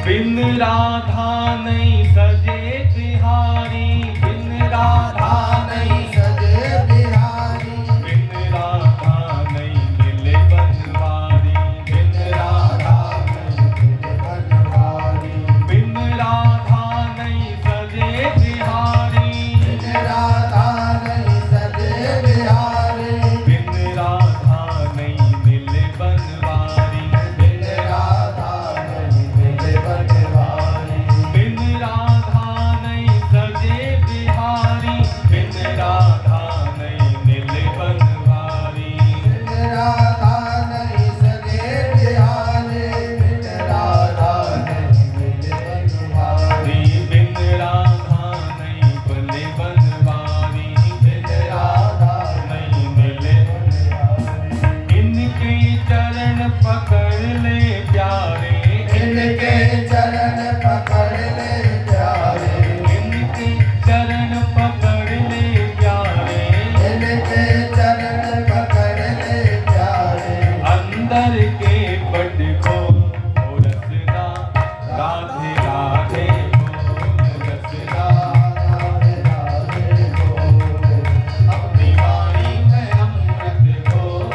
बिन राधा नहीं सजे बिहारी, बिन राधा नहीं
सजे बिहारी,
बिन राधा नहीं मिले बनवारी, बिन राधा
नहीं मिले बनवारी,
बिन राधा नहीं सजे बिहारी,
बिन राधा नहीं सजे बिहारी,
बिन राधा नहीं मिले बनवारी,
बिन राधा नहीं मिले बनवारी,
बिन राधा नहीं सजे बिहारी, बिन राधा नहीं मिले बनवारी।
बिन राधा नहीं सजे बिहारी, बिन राधा नहीं मिले बनवारी,
बिन राधा नहीं बने बनवारी, बिन राधा नहीं मिले बनवारी। इनके चरण पकड़ ले प्यारे,
इनके चरण पकड़ ले प्यारे,
इनके चरण पकड़ ले प्यारे,
इनके चरण पकड़ ले प्यारे,
अंदर के पट खोल ओ रसना राधे राधे बोल रसना
राधे राधे बोल।
अपनी वाणी में अमृत बोल,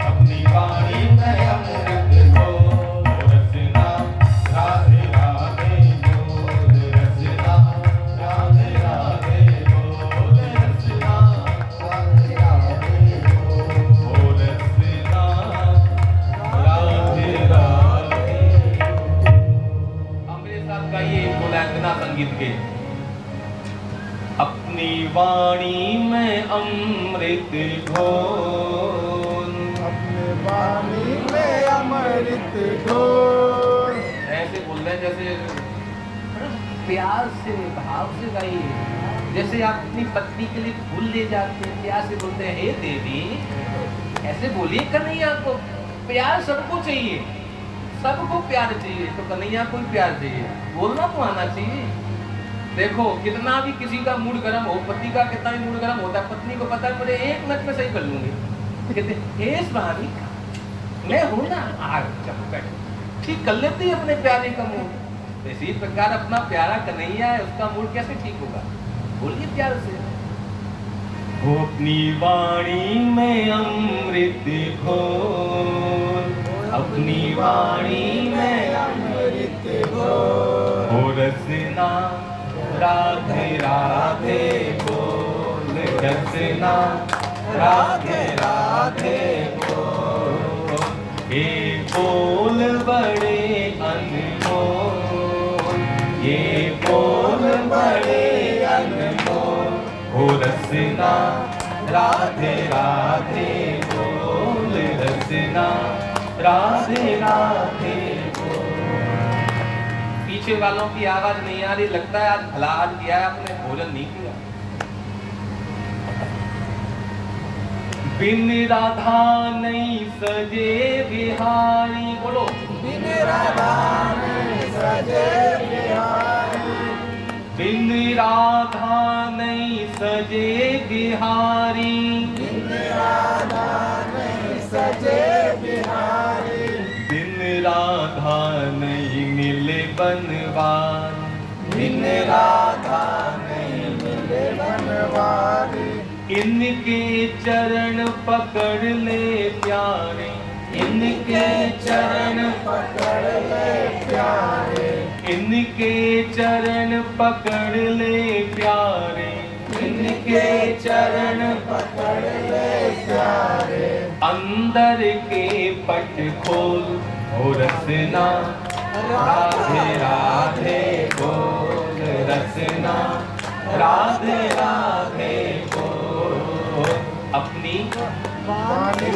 अपनी वाणी में अमृत बोल रसना राधे राधे बोल रसना राधे राधे बोल रसना
राधे राधे बोल।
बोल रसना राधे राधे। अब मेरे साथ गाइए बोलांगना संगीत के। अपनी वाणी में अमृत घोल,
अपने वाणी में अमृत घोल।
ऐसे बोल रहे हैं जैसे प्यार से भाव से गाइए। जैसे आप अपनी पत्नी के लिए फूल ले जाते हैं, प्यार से बोलते हैं हे देवी, ऐसे बोलिए कन्हैया को। प्यार सबको चाहिए, सबको प्यार चाहिए, तो कन्हैया को भी प्यार चाहिए, बोलना तो आना चाहिए। देखो कितना भी किसी का मूड गर्म हो, पति का कितना भी मूड गर्म होता है, पत्नी को पता है मुझे 1 मिनट में सही कर लूंगी। कहते हे स्वामी मैं हूं ना, आ चलो बैठ, ठीक कर लेती है अपने प्यारे का मूड। इसी प्रकार अपना प्यारा कन्हैया है, उसका मूड कैसे ठीक होगा? बोलिए प्यार से। हो अपनी वाणी में अमृत घोल, अपनी वाणी में
अमृत घोल।
हो रसना राधे राधे बोल रसना राधे राधे बोल। ये बोल बड़े अनमोल ये बोल बड़े अनमोल हो रसना राधे राधे बोल रसना राधे राधे बोल। पीछे वालों की आवाज नहीं आ रही, लगता है आज फलाहार किया है, आपने भोजन नहीं किया। बिन राधा नहीं सजे बिहारी, बोलो
बिन राधा नहीं सजे बिहारी,
बिन राधा नहीं सजे बिहारी,
बिन राधा नहीं सजे बिहारी,
बिन राधा नहीं मिले बनवार,
बिन राधा नहीं मिले बनवारी,
इनके चरण पकड़ ले प्यारे, इनके चरण
पकड़ ले प्यारे,
इनके चरण पकड़ ले प्यारे,
इनके चरण पकड़ ले प्यारे,
अंदर के पट खोल हो रसना राधे राधे बोल रसना राधे राधे बोल। अपनी
वाणी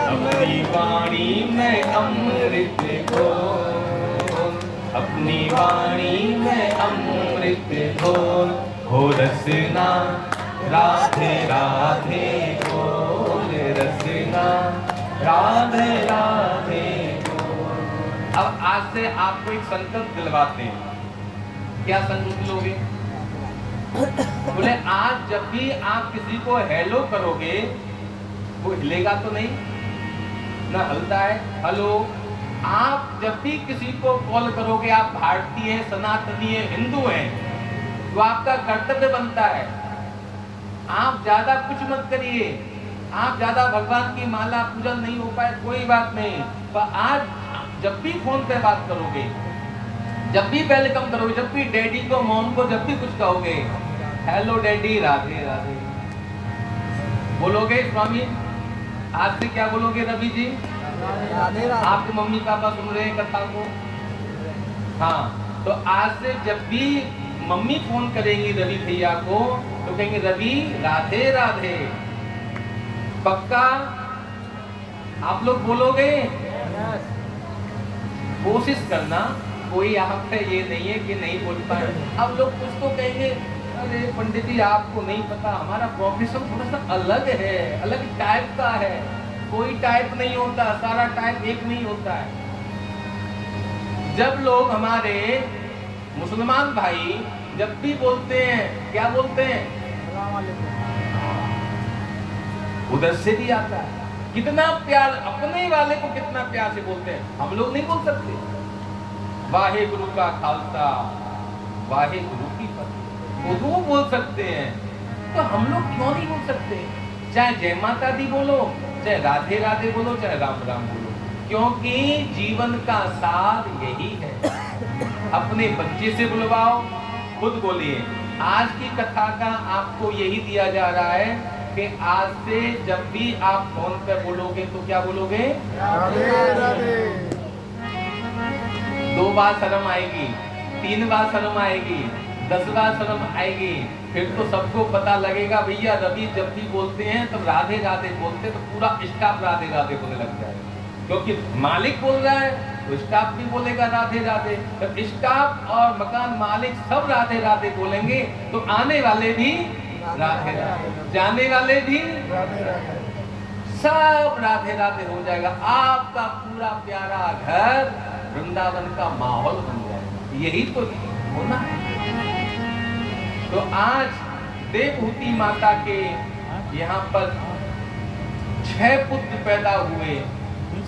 अपनी वाणी में अमृत घोल, अपनी वाणी में अमृत घोल हो रसना राधे राधे बोल रसना राधे राधे बोल। अब आज से आपको एक संकल्प दिलवाते हैं। क्या संकल्प लोगे? बोले आज जब भी आप किसी को हेलो करोगे वो हिलेगा तो नहीं ना, हलता है हेलो। आप जब भी किसी को कॉल करोगे, आप भारतीय हैं, सनातनी है, हिंदू हैं, तो आपका कर्तव्य बनता है आप ज्यादा कुछ मत करिए। आप ज्यादा भगवान की माला पूजन नहीं हो पाए कोई बात नहीं, पर आज जब भी फोन पे बात करोगे, जब भी वेलकम करोगे, जब भी डैडी को मॉम को जब भी कुछ कहोगे, हेलो डैडी राधे राधे बोलोगे। स्वामी आज से क्या बोलोगे रवि जी?
राधे राधे,
आपके मम्मी पापा सुन रहे हैं कथा को? हाँ, तो आज से जब भी मम्मी फोन करेंगी रवि भैया को तो कहेंगे रवि राधे राधे। पक्का आप लोग बोलोगे? कोशिश करना, कोई यहाँ पे ये नहीं है कि नहीं बोल पाए। अब लोग कुछ तो कहेंगे अरे पंडित जी आपको नहीं पता, हमारा प्रोफेशन थोड़ा सा अलग है, अलग टाइप का है। कोई टाइप नहीं होता, सारा टाइप एक नहीं होता है। जब लोग हमारे मुसलमान भाई जब भी बोलते हैं, क्या बोलते हैं? उधर से भी आता है। कितना प्यार, अपने वाले को कितना प्यार से बोलते हैं। हम लोग नहीं बोल सकते वाहे गुरु का खालसा वाहे गुरु की फतेह, वो बोल सकते हैं, तो हम लोग क्यों नहीं बोल सकते? चाहे जय माता दी बोलो, चाहे राधे राधे बोलो, चाहे राम राम बोलो, क्योंकि जीवन का सार यही है। अपने बच्चे से बुलवाओ, खुद बोलिए। आज की कथा का आपको यही दिया जा रहा है कि आज से जब भी आप फोन पर बोलोगे तो क्या बोलोगे?
राधे राधे।
2 बार शर्म आएगी, 3 बार शर्म आएगी, 10 बार शर्म आएगी, फिर तो सबको पता लगेगा भैया रवि जब भी बोलते हैं तो राधे राधे बोलते, तो पूरा स्टाफ राधे राधे बोलने लग जाएगा। क्योंकि मालिक बोल रहा है तो स्टाफ भी बोलेगा राधे राधे। तो स्टाफ और मकान मालिक सब राधे राधे बोलेंगे तो आने वाले भी राधे राधे, जाने वाले भी
राधे राधे,
सब राधे राधे हो जाएगा। आपका पूरा प्यारा घर वृंदावन का माहौल बन जाएगा। यही तो होना है। तो आज देवहूति माता के यहाँ पर 6 पुत्र पैदा हुए।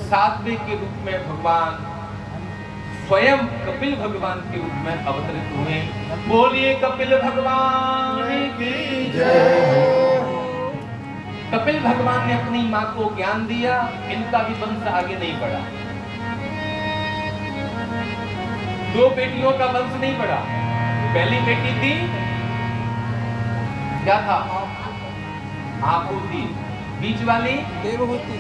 7वें के रूप में भगवान स्वयं कपिल भगवान के रूप में अवतरित हुए। बोलिए कपिल भगवान की
जय।
कपिल भगवान ने अपनी माँ को ज्ञान दिया, इनका भी वंश आगे नहीं बढ़ा। 2 बेटियों का वंश नहीं बढ़ा। पहली बेटी थी क्या था? आहुति। बीच वाली
देवहूति।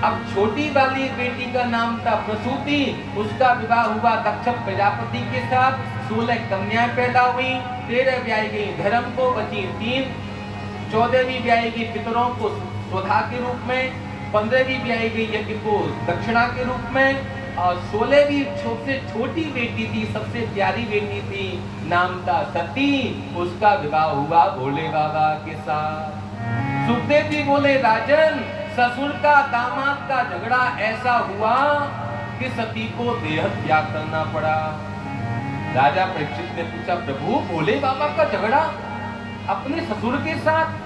अब छोटी वाली बेटी का नाम था प्रसूति, उसका विवाह हुआ दक्ष प्रजापति के साथ। 16 कन्याएं पैदा हुई, 13 ब्याही गई धर्म को, बची 3। 14वीं ब्याही गई पितरों को स्वधा के रूप में, 15वीं ब्याही गई यज्ञ को दक्षिणा के रूप में, और 16वीं सबसे छोटी बेटी थी, सबसे प्यारी बेटी थी, नाम था सती, उसका विवाह हुआ भोले बाबा के साथ। सुखदेव जी बोले राजन, ससुर का दामाद का झगड़ा ऐसा हुआ कि सती को देह त्याग करना पड़ा। राजा परीक्षित ने पूछा, प्रभु भोले बाबा का झगड़ा अपने ससुर के साथ,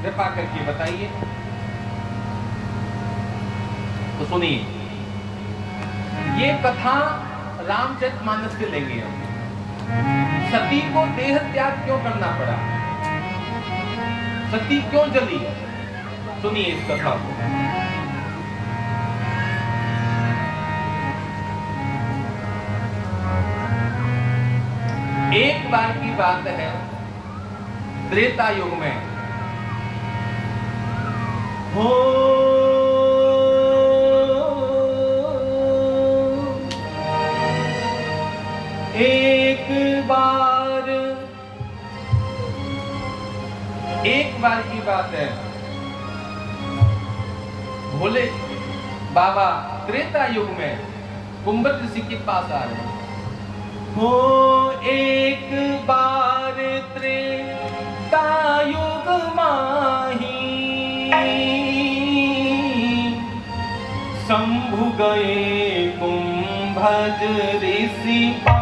कृपा करके बताइए। तो सुनिए, ये कथा रामचरितमानस से लेंगे हम। सती को देह त्याग क्यों करना पड़ा, सती क्यों जली, सुनिए इस कथा को। एक बार की बात है, त्रेता युग में हो एक बार की बात है, भोले बाबा त्रेता युग में कुंभक ऋषि के पास आ रहे हैं। हो एक बार त्रेता युग माही, शंभु गए कुंभज ऋषि पाही।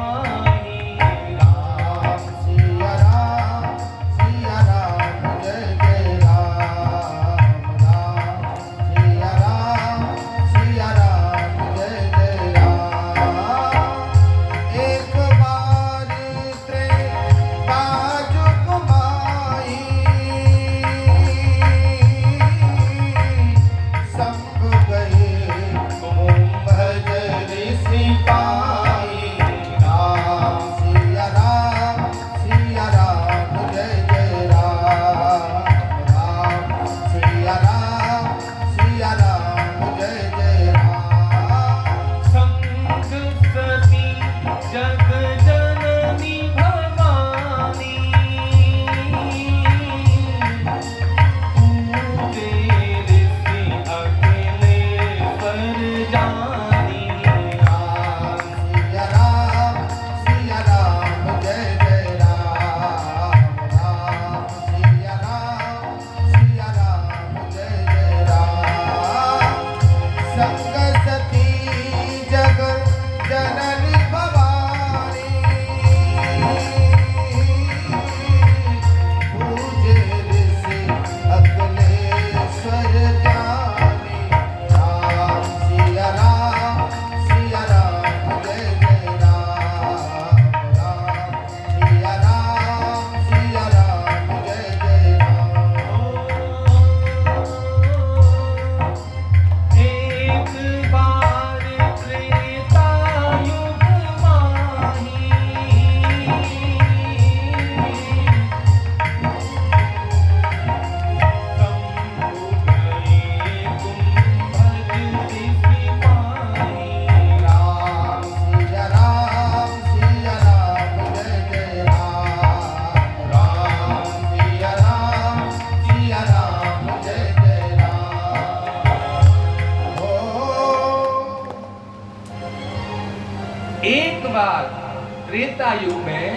त्रेता युग में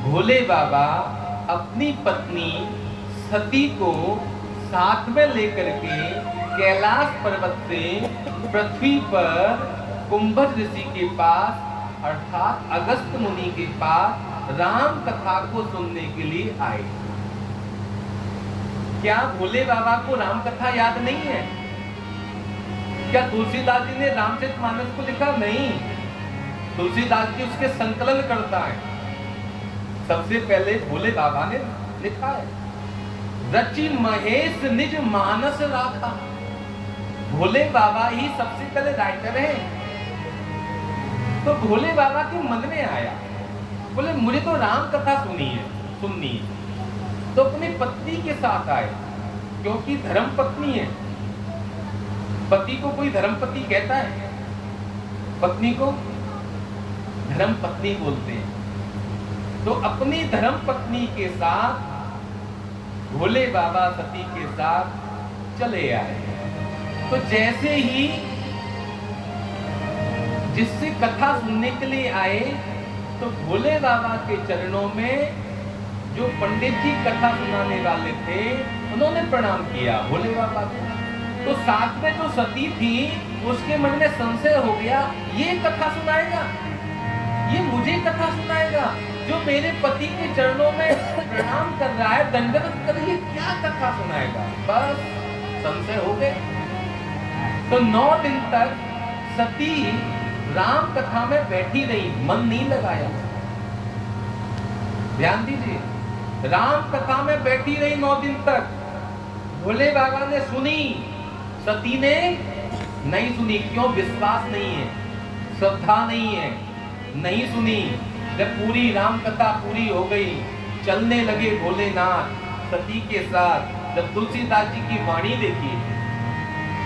भोले बाबा अपनी पत्नी सती को साथ में लेकर के कैलाश पर्वत से पृथ्वी पर कुंभज ऋषि के पास अर्थात अगस्त मुनि के पास राम कथा को सुनने के लिए आए। क्या भोले बाबा को राम कथा याद नहीं है? क्या तुलसीदास जी ने रामचरितमानस को लिखा? नहीं, तुलसीदास जी उसके संकलन करता है। सबसे पहले भोले बाबा ने लिखा है, रचि महेश निज मानस राखा। भोले बाबा ही सबसे पहले राइटर हैं। तो भोले बाबा के मन में आया, बोले मुझे तो राम कथा सुननी है। तो अपनी पत्नी के साथ आए क्योंकि धर्म पत्नी है। पति को कोई धर्मपति कहता है? पत्नी को धर्म पत्नी बोलते हैं। तो अपनी धर्म पत्नी के साथ भोले बाबा सती के साथ चले आए। तो जैसे ही जिससे कथा सुनने के लिए आए, तो भोले बाबा के चरणों में जो पंडित जी कथा सुनाने वाले थे, उन्होंने प्रणाम किया भोले बाबा को। तो साथ में जो सती थी, उसके मन में संशय हो गया, ये कथा सुनाएगा, ये मुझे कथा सुनाएगा, जो मेरे पति के चरणों में प्रणाम कर रहा है, दंडवत कर, ये क्या कथा सुनाएगा। बस संशय हो गए। तो 9 दिन तक सती राम कथा में बैठी रही, मन नहीं लगाया। ध्यान दीजिए, राम कथा में बैठी रही 9 दिन तक। भोले बाबा ने सुनी, सती ने नहीं सुनी। क्यों? विश्वास नहीं है, श्रद्धा नहीं है, नहीं सुनी। जब पूरी राम कथा पूरी हो गई, चलने लगे भोलेनाथ सती के साथ। जब तुलसीदास जी की वाणी देखी,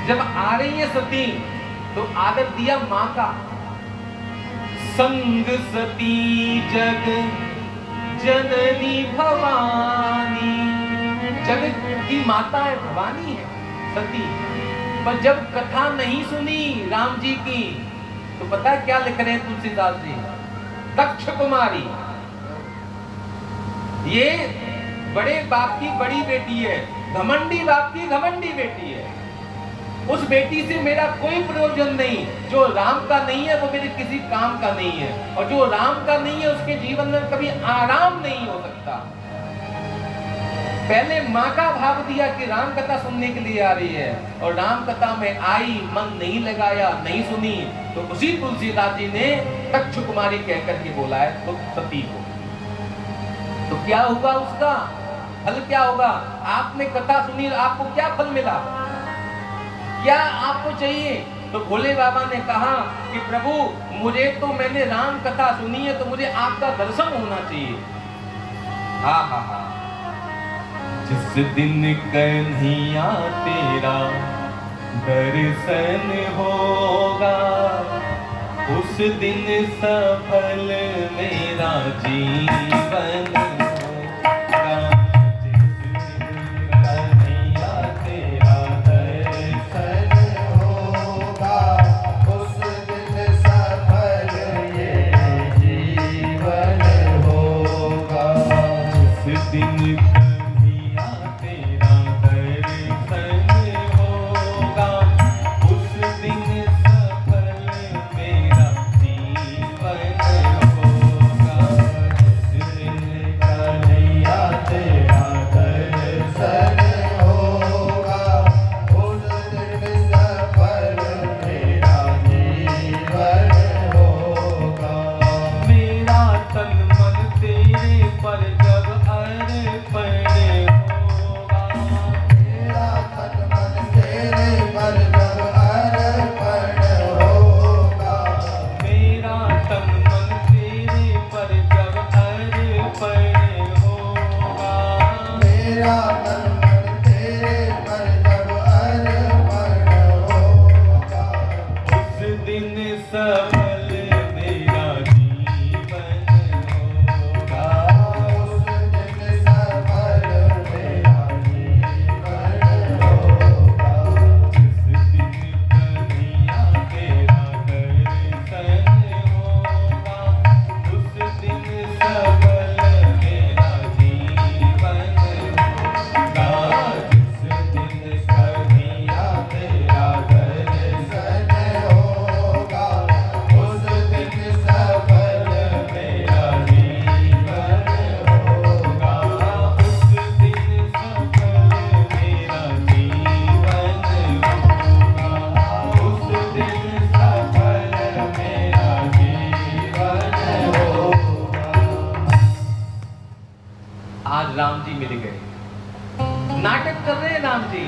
जब आ रही है सती, तो आदर दिया मां का। संग सती जग जननी भवानी, जगत की माता है, भवानी है सती। पर जब कथा नहीं सुनी राम जी की, तो पता है क्या लिख रहे हैं तुलसीदास जी? दक्ष कुमारी, ये बड़े बाप की बड़ी बेटी है, घमंडी बाप की घमंडी बेटी है। उस बेटी से मेरा कोई प्रयोजन नहीं। जो राम का नहीं है वो मेरे किसी काम का नहीं है, और जो राम का नहीं है उसके जीवन में कभी आराम नहीं हो सकता। पहले माँ का भाव दिया कि राम कथा सुनने के लिए आ रही है, और राम कथा में आई, मन नहीं लगाया, नहीं सुनी। तो उसी तुलसीदास जी ने दक्ष कुमारी कहकर के बोला है तो सती को। तो क्या हुआ, उसका फल क्या होगा? आपने कथा सुनी, आपको क्या फल मिला, क्या आपको चाहिए? तो भोले बाबा ने कहा कि प्रभु, मुझे तो, मैंने राम कथा सुनी है, तो मुझे आपका दर्शन होना चाहिए। हाँ हाँ हाँ। जिस दिन कन्हैया तेरा दर्शन होगा, उस दिन सफल मेरा जीवन होगा। राम जी मिल गए। नाटक कर रहे हैं राम जी।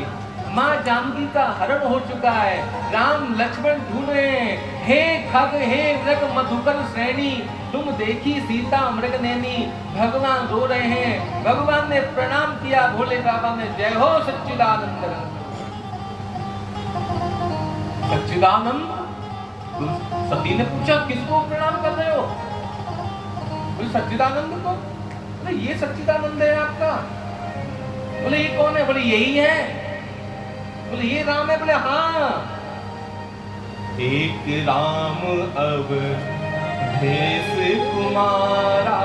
माँ जानकी का हरण हो चुका है, राम लक्ष्मण ढूंढ रहे हैं, हे खग हे मृग मधुकर श्रेणी, तुम देखी सीता मृग नैनी। भगवान रो रहे हैं, भगवान ने प्रणाम किया, भोले बाबा ने जय हो सच्चिदानंद। सच्चिदानंद, सती ने पूछा किसको प्रणाम कर रहे हो? बोले सच्चिदानंद को। बोले ये सच्चिदानंद है आपका? बोले ये कौन है? बोले यही है। बोले ये राम है? बोले हाँ। एक राम अब भेष कुमारा,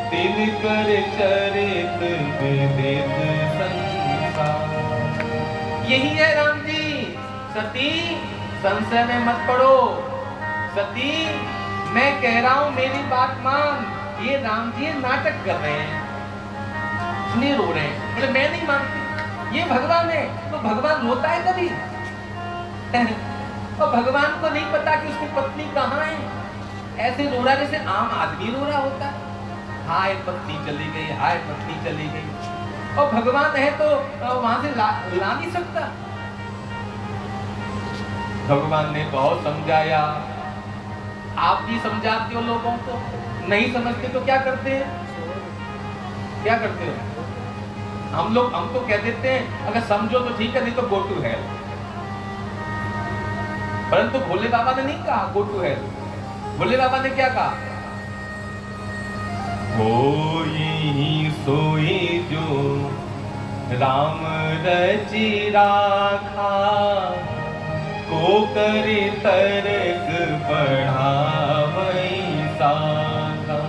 तिन कर चरित विदित संसार। यही है राम जी। सती संशय में मत पड़ो। सती मैं कह रहा हूं मेरी बात मान। ये राम जी नाटक कर रहे हैं, इसलिए रो रहे हैं। बोले मैं नहीं मानती, ये भगवान है। तो भगवान रोता है कभी? और भगवान को नहीं पता कि उसकी पत्नी कहाँ है। ऐसे रो रहा जैसे आम आदमी रो रहा होता है। हाय पत्नी चली गई, हाय पत्नी चली गई। और भगवान है तो वहां से ला नहीं सकता। भगवान ने बहुत समझाया। आप भी समझाते हो लोगों को, नहीं समझते तो क्या करते हैं? क्या करते हो? हम तो कह देते हैं अगर समझो तो ठीक है, नहीं तो गो टू हेल। परंतु भोले बाबा ने नहीं कहा गो टू हेल। भोले बाबा ने क्या कहा? कोई सोई जो राम रचि राखा, को करे तरक बढ़ावै साखा।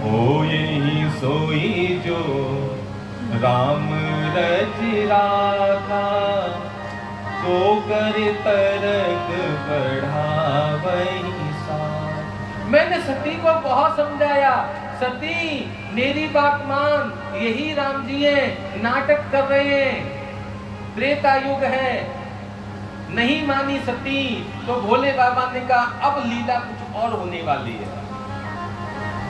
होई सोई जो राम रचि राखा, को करे तरक बढ़ावै साखा। मैंने सती को बहुत समझाया, सती मेरी बात मान, यही राम जी हैं, नाटक कर रहे हैं, त्रेता युग है। नहीं मानी सती तो भोले बाबा ने कहा अब लीला कुछ और होने वाली है।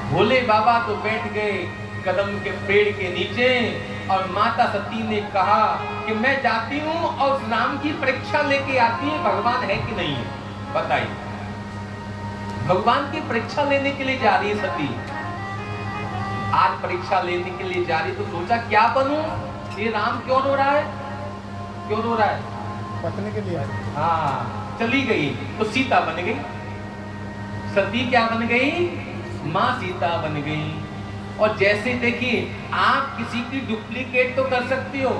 भोले बाबा तो बैठ गए कदम के पेड़ के नीचे और माता सती ने कहा कि मैं जाती हूँ और राम की परीक्षा लेके आती है, भगवान है कि नहीं है बताइए। भगवान की परीक्षा लेने के लिए जा रही है सती। आज परीक्षा लेने के लिए जा रही तो सोचा क्या बनूं? ये राम क्यों रो रहा है? क्यों रो रहा है?
पत्नी के लिए।
हाँ, चली गई तो सीता बन गई। सती क्या बन गई? माँ सीता बन गई। और जैसे देखिए आप किसी की डुप्लीकेट तो कर सकती हो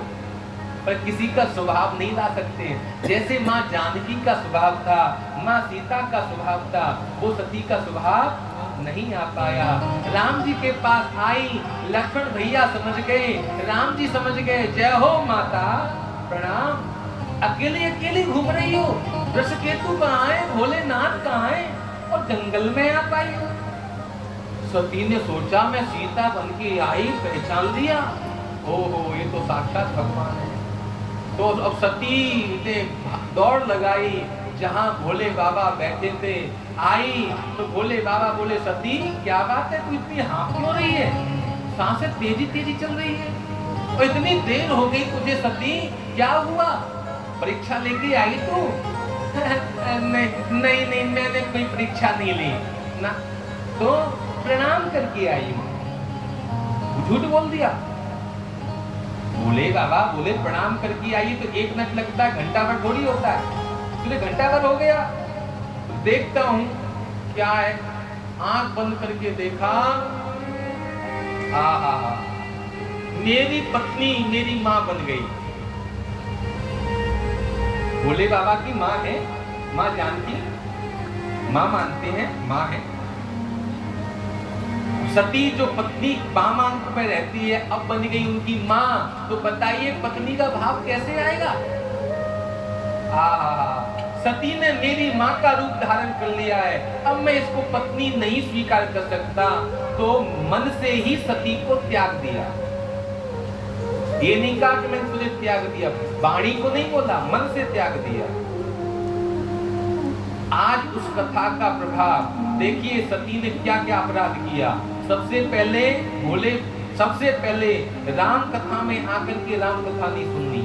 पर किसी का स्वभाव नहीं ला सकते। जैसे माँ जानकी का स्वभाव था, माँ सीता का स्वभाव था, वो सती का स्वभाव नहीं आ पाया। राम जी के पास आई, लक्ष्मण भैया समझ गए, राम जी समझ गए, जय हो माता प्रणाम। अकेले अकेले घूम रही हो, वृषकेतु कहाँ है, भोलेनाथ कहाँ है और जंगल में आ पाई हो। सती ने सोचा मैं सीता बन के आई, पहचान लिया, ओहो ये तो साक्षात भगवान है। तो अब सती ने दौड़ लगाई जहां भोले बाबा बैठे थे। आई तो भोले बाबा बोले सती क्या बात है, तू इतनी हाँफ क्यों रही है, सांसें तेजी तेजी चल रही है और इतनी देर हो गई तुझे सती, क्या हुआ? परीक्षा लेके आई तू? नहीं नहीं मैंने कोई परीक्षा नहीं ली ना, तो प्रणाम करके आई हूं। झूठ बोल दिया। बोले बाबा बोले प्रणाम करके आई तो 1 मिनट लगता है, घंटा भर थोड़ी होता है। तुझे घंटा भर हो गया? तो देखता हूं क्या है। आंख बंद करके देखा, हा मेरी पत्नी मेरी माँ बन गई। भोले बाबा की माँ है, माँ जानकी, माँ मानते हैं माँ है। सती जो पत्नी बामांक पे रहती है अब बन गई उनकी माँ, तो बताइए पत्नी का भाव कैसे आएगा? सती ने मेरी माँ का रूप धारण कर लिया है, अब मैं इसको पत्नी नहीं स्वीकार कर सकता, तो मन से ही सती को त्याग दिया। ये नहीं कहा कि मैंने तुझे त्याग दिया, वाणी को नहीं बोला, मन से त्याग दिया। आज उस कथा का प्रभाव देखिए, सती ने क्या क्या अपराध किया। सबसे पहले राम कथा में आकर के राम कथा नहीं सुननी,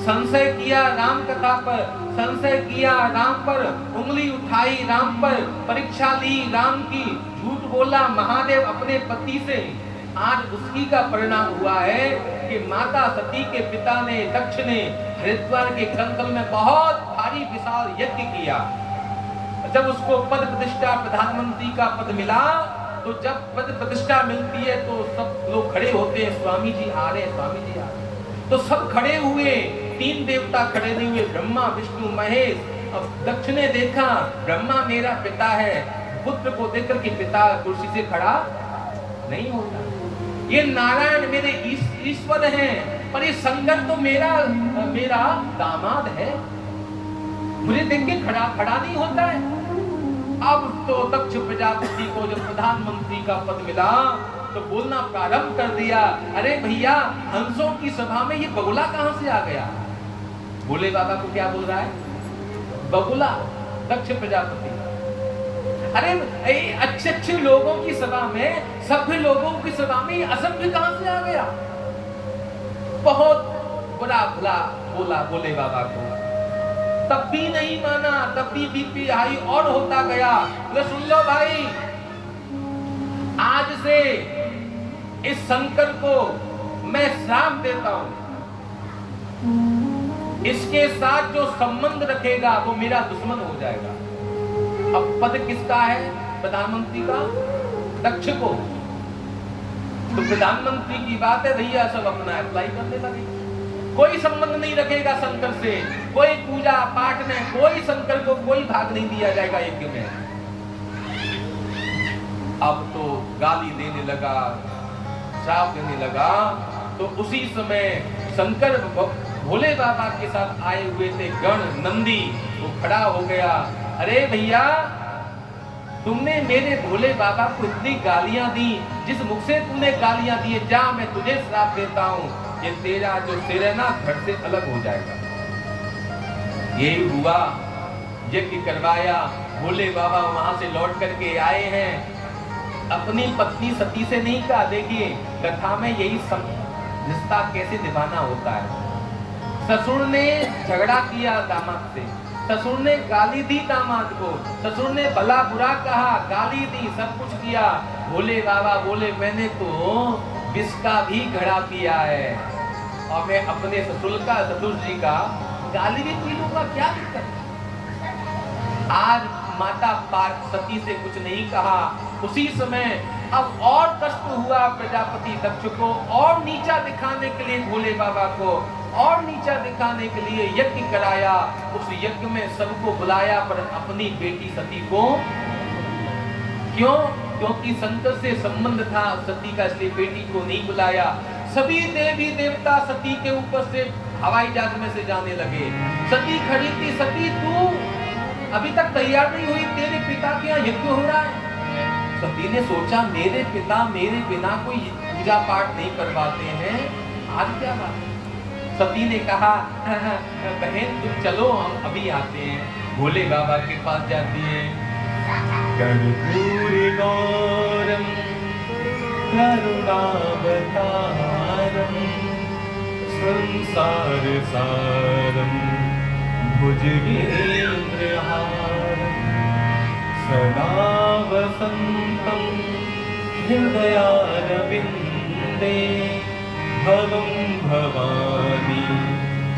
संशय किया राम कथा पर, संशय किया राम पर, उंगली उठाई राम पर, परीक्षा ली राम की, झूठ बोला महादेव अपने पति से। आज उसी का परिणाम हुआ है कि माता सती के पिता ने, दक्ष ने हरिद्वार के कंकल में बहुत भारी विशाल यज्ञ किया। जब उसको पद प्रतिष्ठा, प्रधानमंत्री का पद मिला, तो जब पद प्रतिष्ठा मिलती है तो सब लोग खड़े होते हैं, स्वामी जी आ रहे, स्वामी जी आ रहे। तो सब खड़े हुए, 3 देवता खड़े नहीं हुए, ब्रह्मा विष्णु महेश। अब दक्ष ने देखा ब्रह्मा मेरा पिता है, पुत्र को देखकर कि पिता कुर्सी से खड़ा नहीं होता, ये नारायण मेरे ईश्वर हैं, पर ये शंकर तो मेरा दामाद है, मुझे देख के खड़ा नहीं होता है। अब तो दक्ष प्रजापति को जब प्रधानमंत्री का पद मिला तो बोलना प्रारंभ कर दिया, अरे भैया हंसों की सभा में ये बगुला कहां से आ गया। भोले बाबा को क्या बोल रहा है, बगुला। दक्ष प्रजापति, अरे अच्छे अच्छे लोगों की सभा में, सभ्य लोगों की सभा में असभ्य कहां से आ गया। बहुत बुरा भला बोला भोले बाबा को, तब भी नहीं माना, तब भी बीपी हाई और होता गया। तो सुन लो भाई, आज से इस शंकर को मैं श्राप देता हूं, इसके साथ जो संबंध रखेगा वो मेरा दुश्मन हो जाएगा। अब पद किसका है, प्रधानमंत्री का, दक्ष को। तो प्रधानमंत्री की बात है भैया, सब अपना अप्लाई करने लगे, कोई संबंध नहीं रखेगा शंकर से, कोई पूजा पाठ में, कोई शंकर को कोई भाग नहीं दिया जाएगा यज्ञ में। अब तो गाली देने लगा, श्राप देने लगा। तो उसी समय शंकर भोले बाबा के साथ आए हुए थे गण नंदी, वो खड़ा हो गया, अरे भैया तुमने मेरे भोले बाबा को इतनी गालियां दी, जिस मुख से तुमने गालियां दी, जा मैं तुझे श्राप देता हूं, ये तेरा जो सिर है ना घर से अलग हो जाएगा। यही हुआ, यज्ञ करवाया, भोले बाबा वहां से लौट करके आए हैं। अपनी पत्नी सती से नहीं कहा, देखिए कथा में यही रिश्ता कैसे निभाना होता है। ससुर ने झगड़ा किया दामाद से, ससुर ने गाली दी दामाद को, ससुर ने भला बुरा कहा, गाली दी, सब कुछ किया। भोले बाबा बोले मैंने तो विष का भी घड़ा पिया है और मैं अपने ससुर जी का गाली भी पी लूंगा, क्या दिक्कत। आज माता सती से कुछ नहीं कहा। उसी समय अब और कष्ट हुआ प्रजापति दक्ष को, और नीचा दिखाने के लिए भोले बाबा को और नीचा दिखाने के लिए यज्ञ कराया। उस यज्ञ में सबको बुलाया, पर अपनी बेटी सती को क्यों? क्योंकि शंकर से संबंध था सती का, इसलिए बेटी को नहीं बुलाया। सभी देवी देवता सती के ऊपर से हवाई जहाज में से जाने लगे। सती खड़ी थी, सती तू अभी तक तैयार नहीं हुई, तेरे पिता के यहाँ यज्ञ हो रहा है। सती ने सोचा मेरे पिता मेरे बिना कोई पूजा पाठ नहीं करवाते हैं, आज क्या बात है। सती ने कहा बहन तुम चलो, हम अभी आते हैं। भोले बाबा के पास जाती है। कर्पूर गौरम करुणावतारम संसार सारम भुजगेन्द्रहारम सदा वसंतम हृदयारविंदे भवं भवानी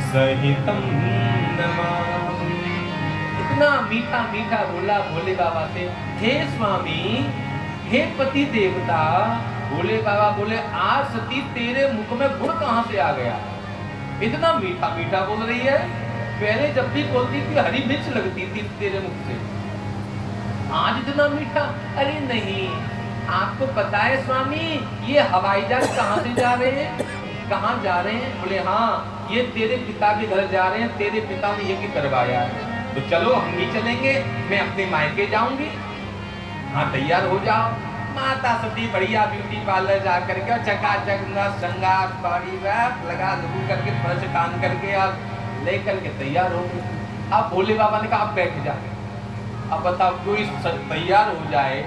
सहितं नमामि। इतना मीठा मीठा बोला भोले बाबा से, हे स्वामी, हे पति देवता। भोले बाबा बोले आज सती तेरे मुख में गुण कहां से आ गया, इतना मीठा मीठा बोल रही है। पहले जब भी बोलती थी हरी मिर्च लगती थी तेरे मुख से, आज इतना मीठा। अरे नहीं, आपको पता है स्वामी ये हवाई जहाज कहाँ से जा रहे हैं, कहाँ जा रहे हैं? बोले हाँ ये तेरे पिता के घर जा रहे हैं, तेरे पिता ने यज्ञ करवाया है, तो चलो हम भी चलेंगे, मैं अपने मायके जाऊंगी। हाँ तैयार हो जाओ। माता सती बढ़िया ब्यूटी पार्लर जा करके चकाचक श्रृंगार पारी लगा लगू करके फर्श कान करके और लेकर के तैयार हो गए। अब भोले बाबा ने कहा आप बैठ जा। अब बताओ कोई तैयार हो जाए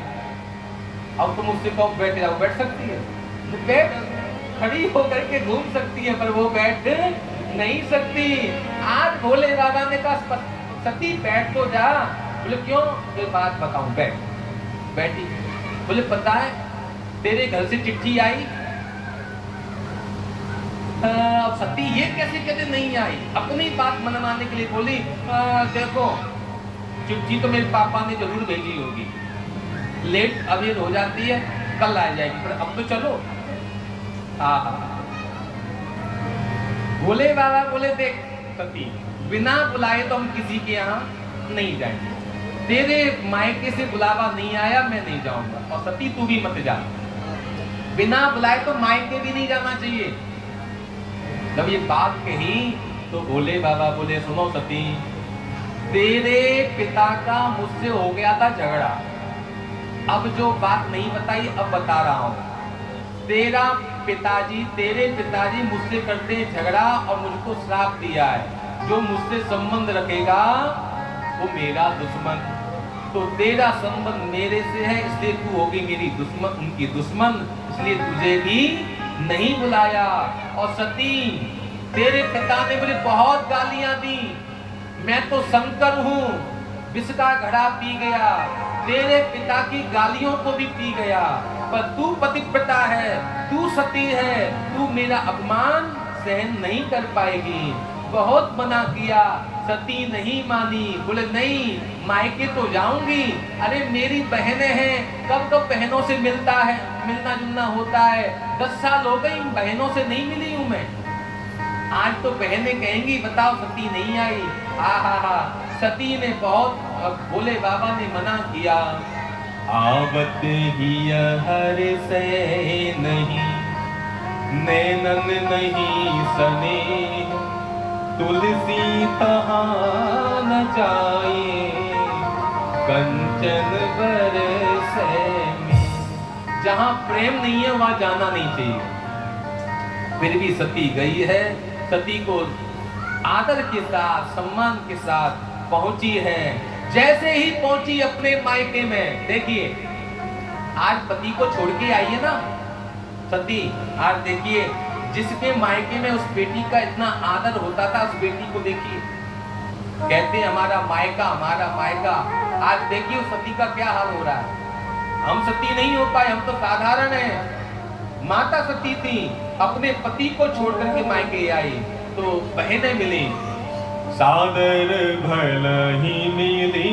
अब तुम उससे कहो बैठ जाओ, बैठ सकती है? तो बैठ खड़ी होकर के घूम सकती है, पर वो बैठ नहीं सकती। आज भोले बाबा ने कहा सती बैठ तो जा। बोले क्यों? ये बात बताऊं। बैठी। बोले पता है तेरे घर से चिट्ठी आई। अब सती ये कैसे कहते नहीं आई? अपनी बात मनवाने के लिए बोली देखो चिट्ठी तो मेरे पापा ने जरूर भेजी होगी, लेट अभी हो जाती है, कल आ जाएगी, पर अब तो चलो। भोले बाबा बोले देख सती, बिना बुलाए तो हम किसी के यहाँ नहीं जाएंगे। तेरे मायके से बुलावा नहीं आया, मैं नहीं जाऊंगा। और सती तू भी मत जा। बिना बुलाए तो मायके भी नहीं जाना चाहिए। जब ये बात कही तो भोले बाबा बोले सुनो सती, तेरे पिता का मुझसे हो गया था झगड़ा। अब जो बात नहीं बताई अब बता रहा हूं। तेरे पिताजी मुझसे करते झगड़ा और मुझको श्राप दिया है, जो मुझसे संबंध रखेगा वो मेरा दुश्मन। तो तेरा संबंध मेरे से है, इसलिए तू होगी मेरी दुश्मन, उनकी दुश्मन, इसलिए तुझे भी नहीं बुलाया। और सती तेरे पिता ने मुझे बहुत गालियां दी, मैं तो शंकर हूं, विष का घड़ा पी गया, तेरे पिता की गालियों को भी पी गया, पर तू पतिव्रता है, तू सती है, तू मेरा अपमान सहन नहीं कर पाएगी। बहुत मना किया, सती नहीं मानी। बोले नहीं मायके तो जाऊंगी। अरे मेरी बहनें हैं, कब कब बहनों से मिलना जुलना होता है। 10 साल हो गई बहनों से नहीं मिली हूं मैं। आज तो बहनें कहेंगी बताओ सती नहीं आई। हा सती ने बहुत, भोले बाबा ने मना किया। आवत ही हर से नहीं, नैनन नहीं सने, तुलसी तहां न जाए, कंचन बरसे में। जहां प्रेम नहीं है वहां जाना नहीं चाहिए। फिर भी सती गई है। सती को आदर के साथ सम्मान के साथ पहुंची है। जैसे ही पहुंची अपने मायके में, देखिए आज पति को छोड़ के आई है ना सती। आज देखिए जिसके मायके में उस बेटी का इतना आदर होता था, उस बेटी को देखिए, कहते हैं हमारा मायका हमारा मायका। आज देखिए उस सती का क्या हाल हो रहा है। हम सती नहीं हो पाए, हम तो साधारण हैं। माता सती थी, अपने पति को छोड़ करके मायके आई, तो बहनें मिली। सादर भला ही मिली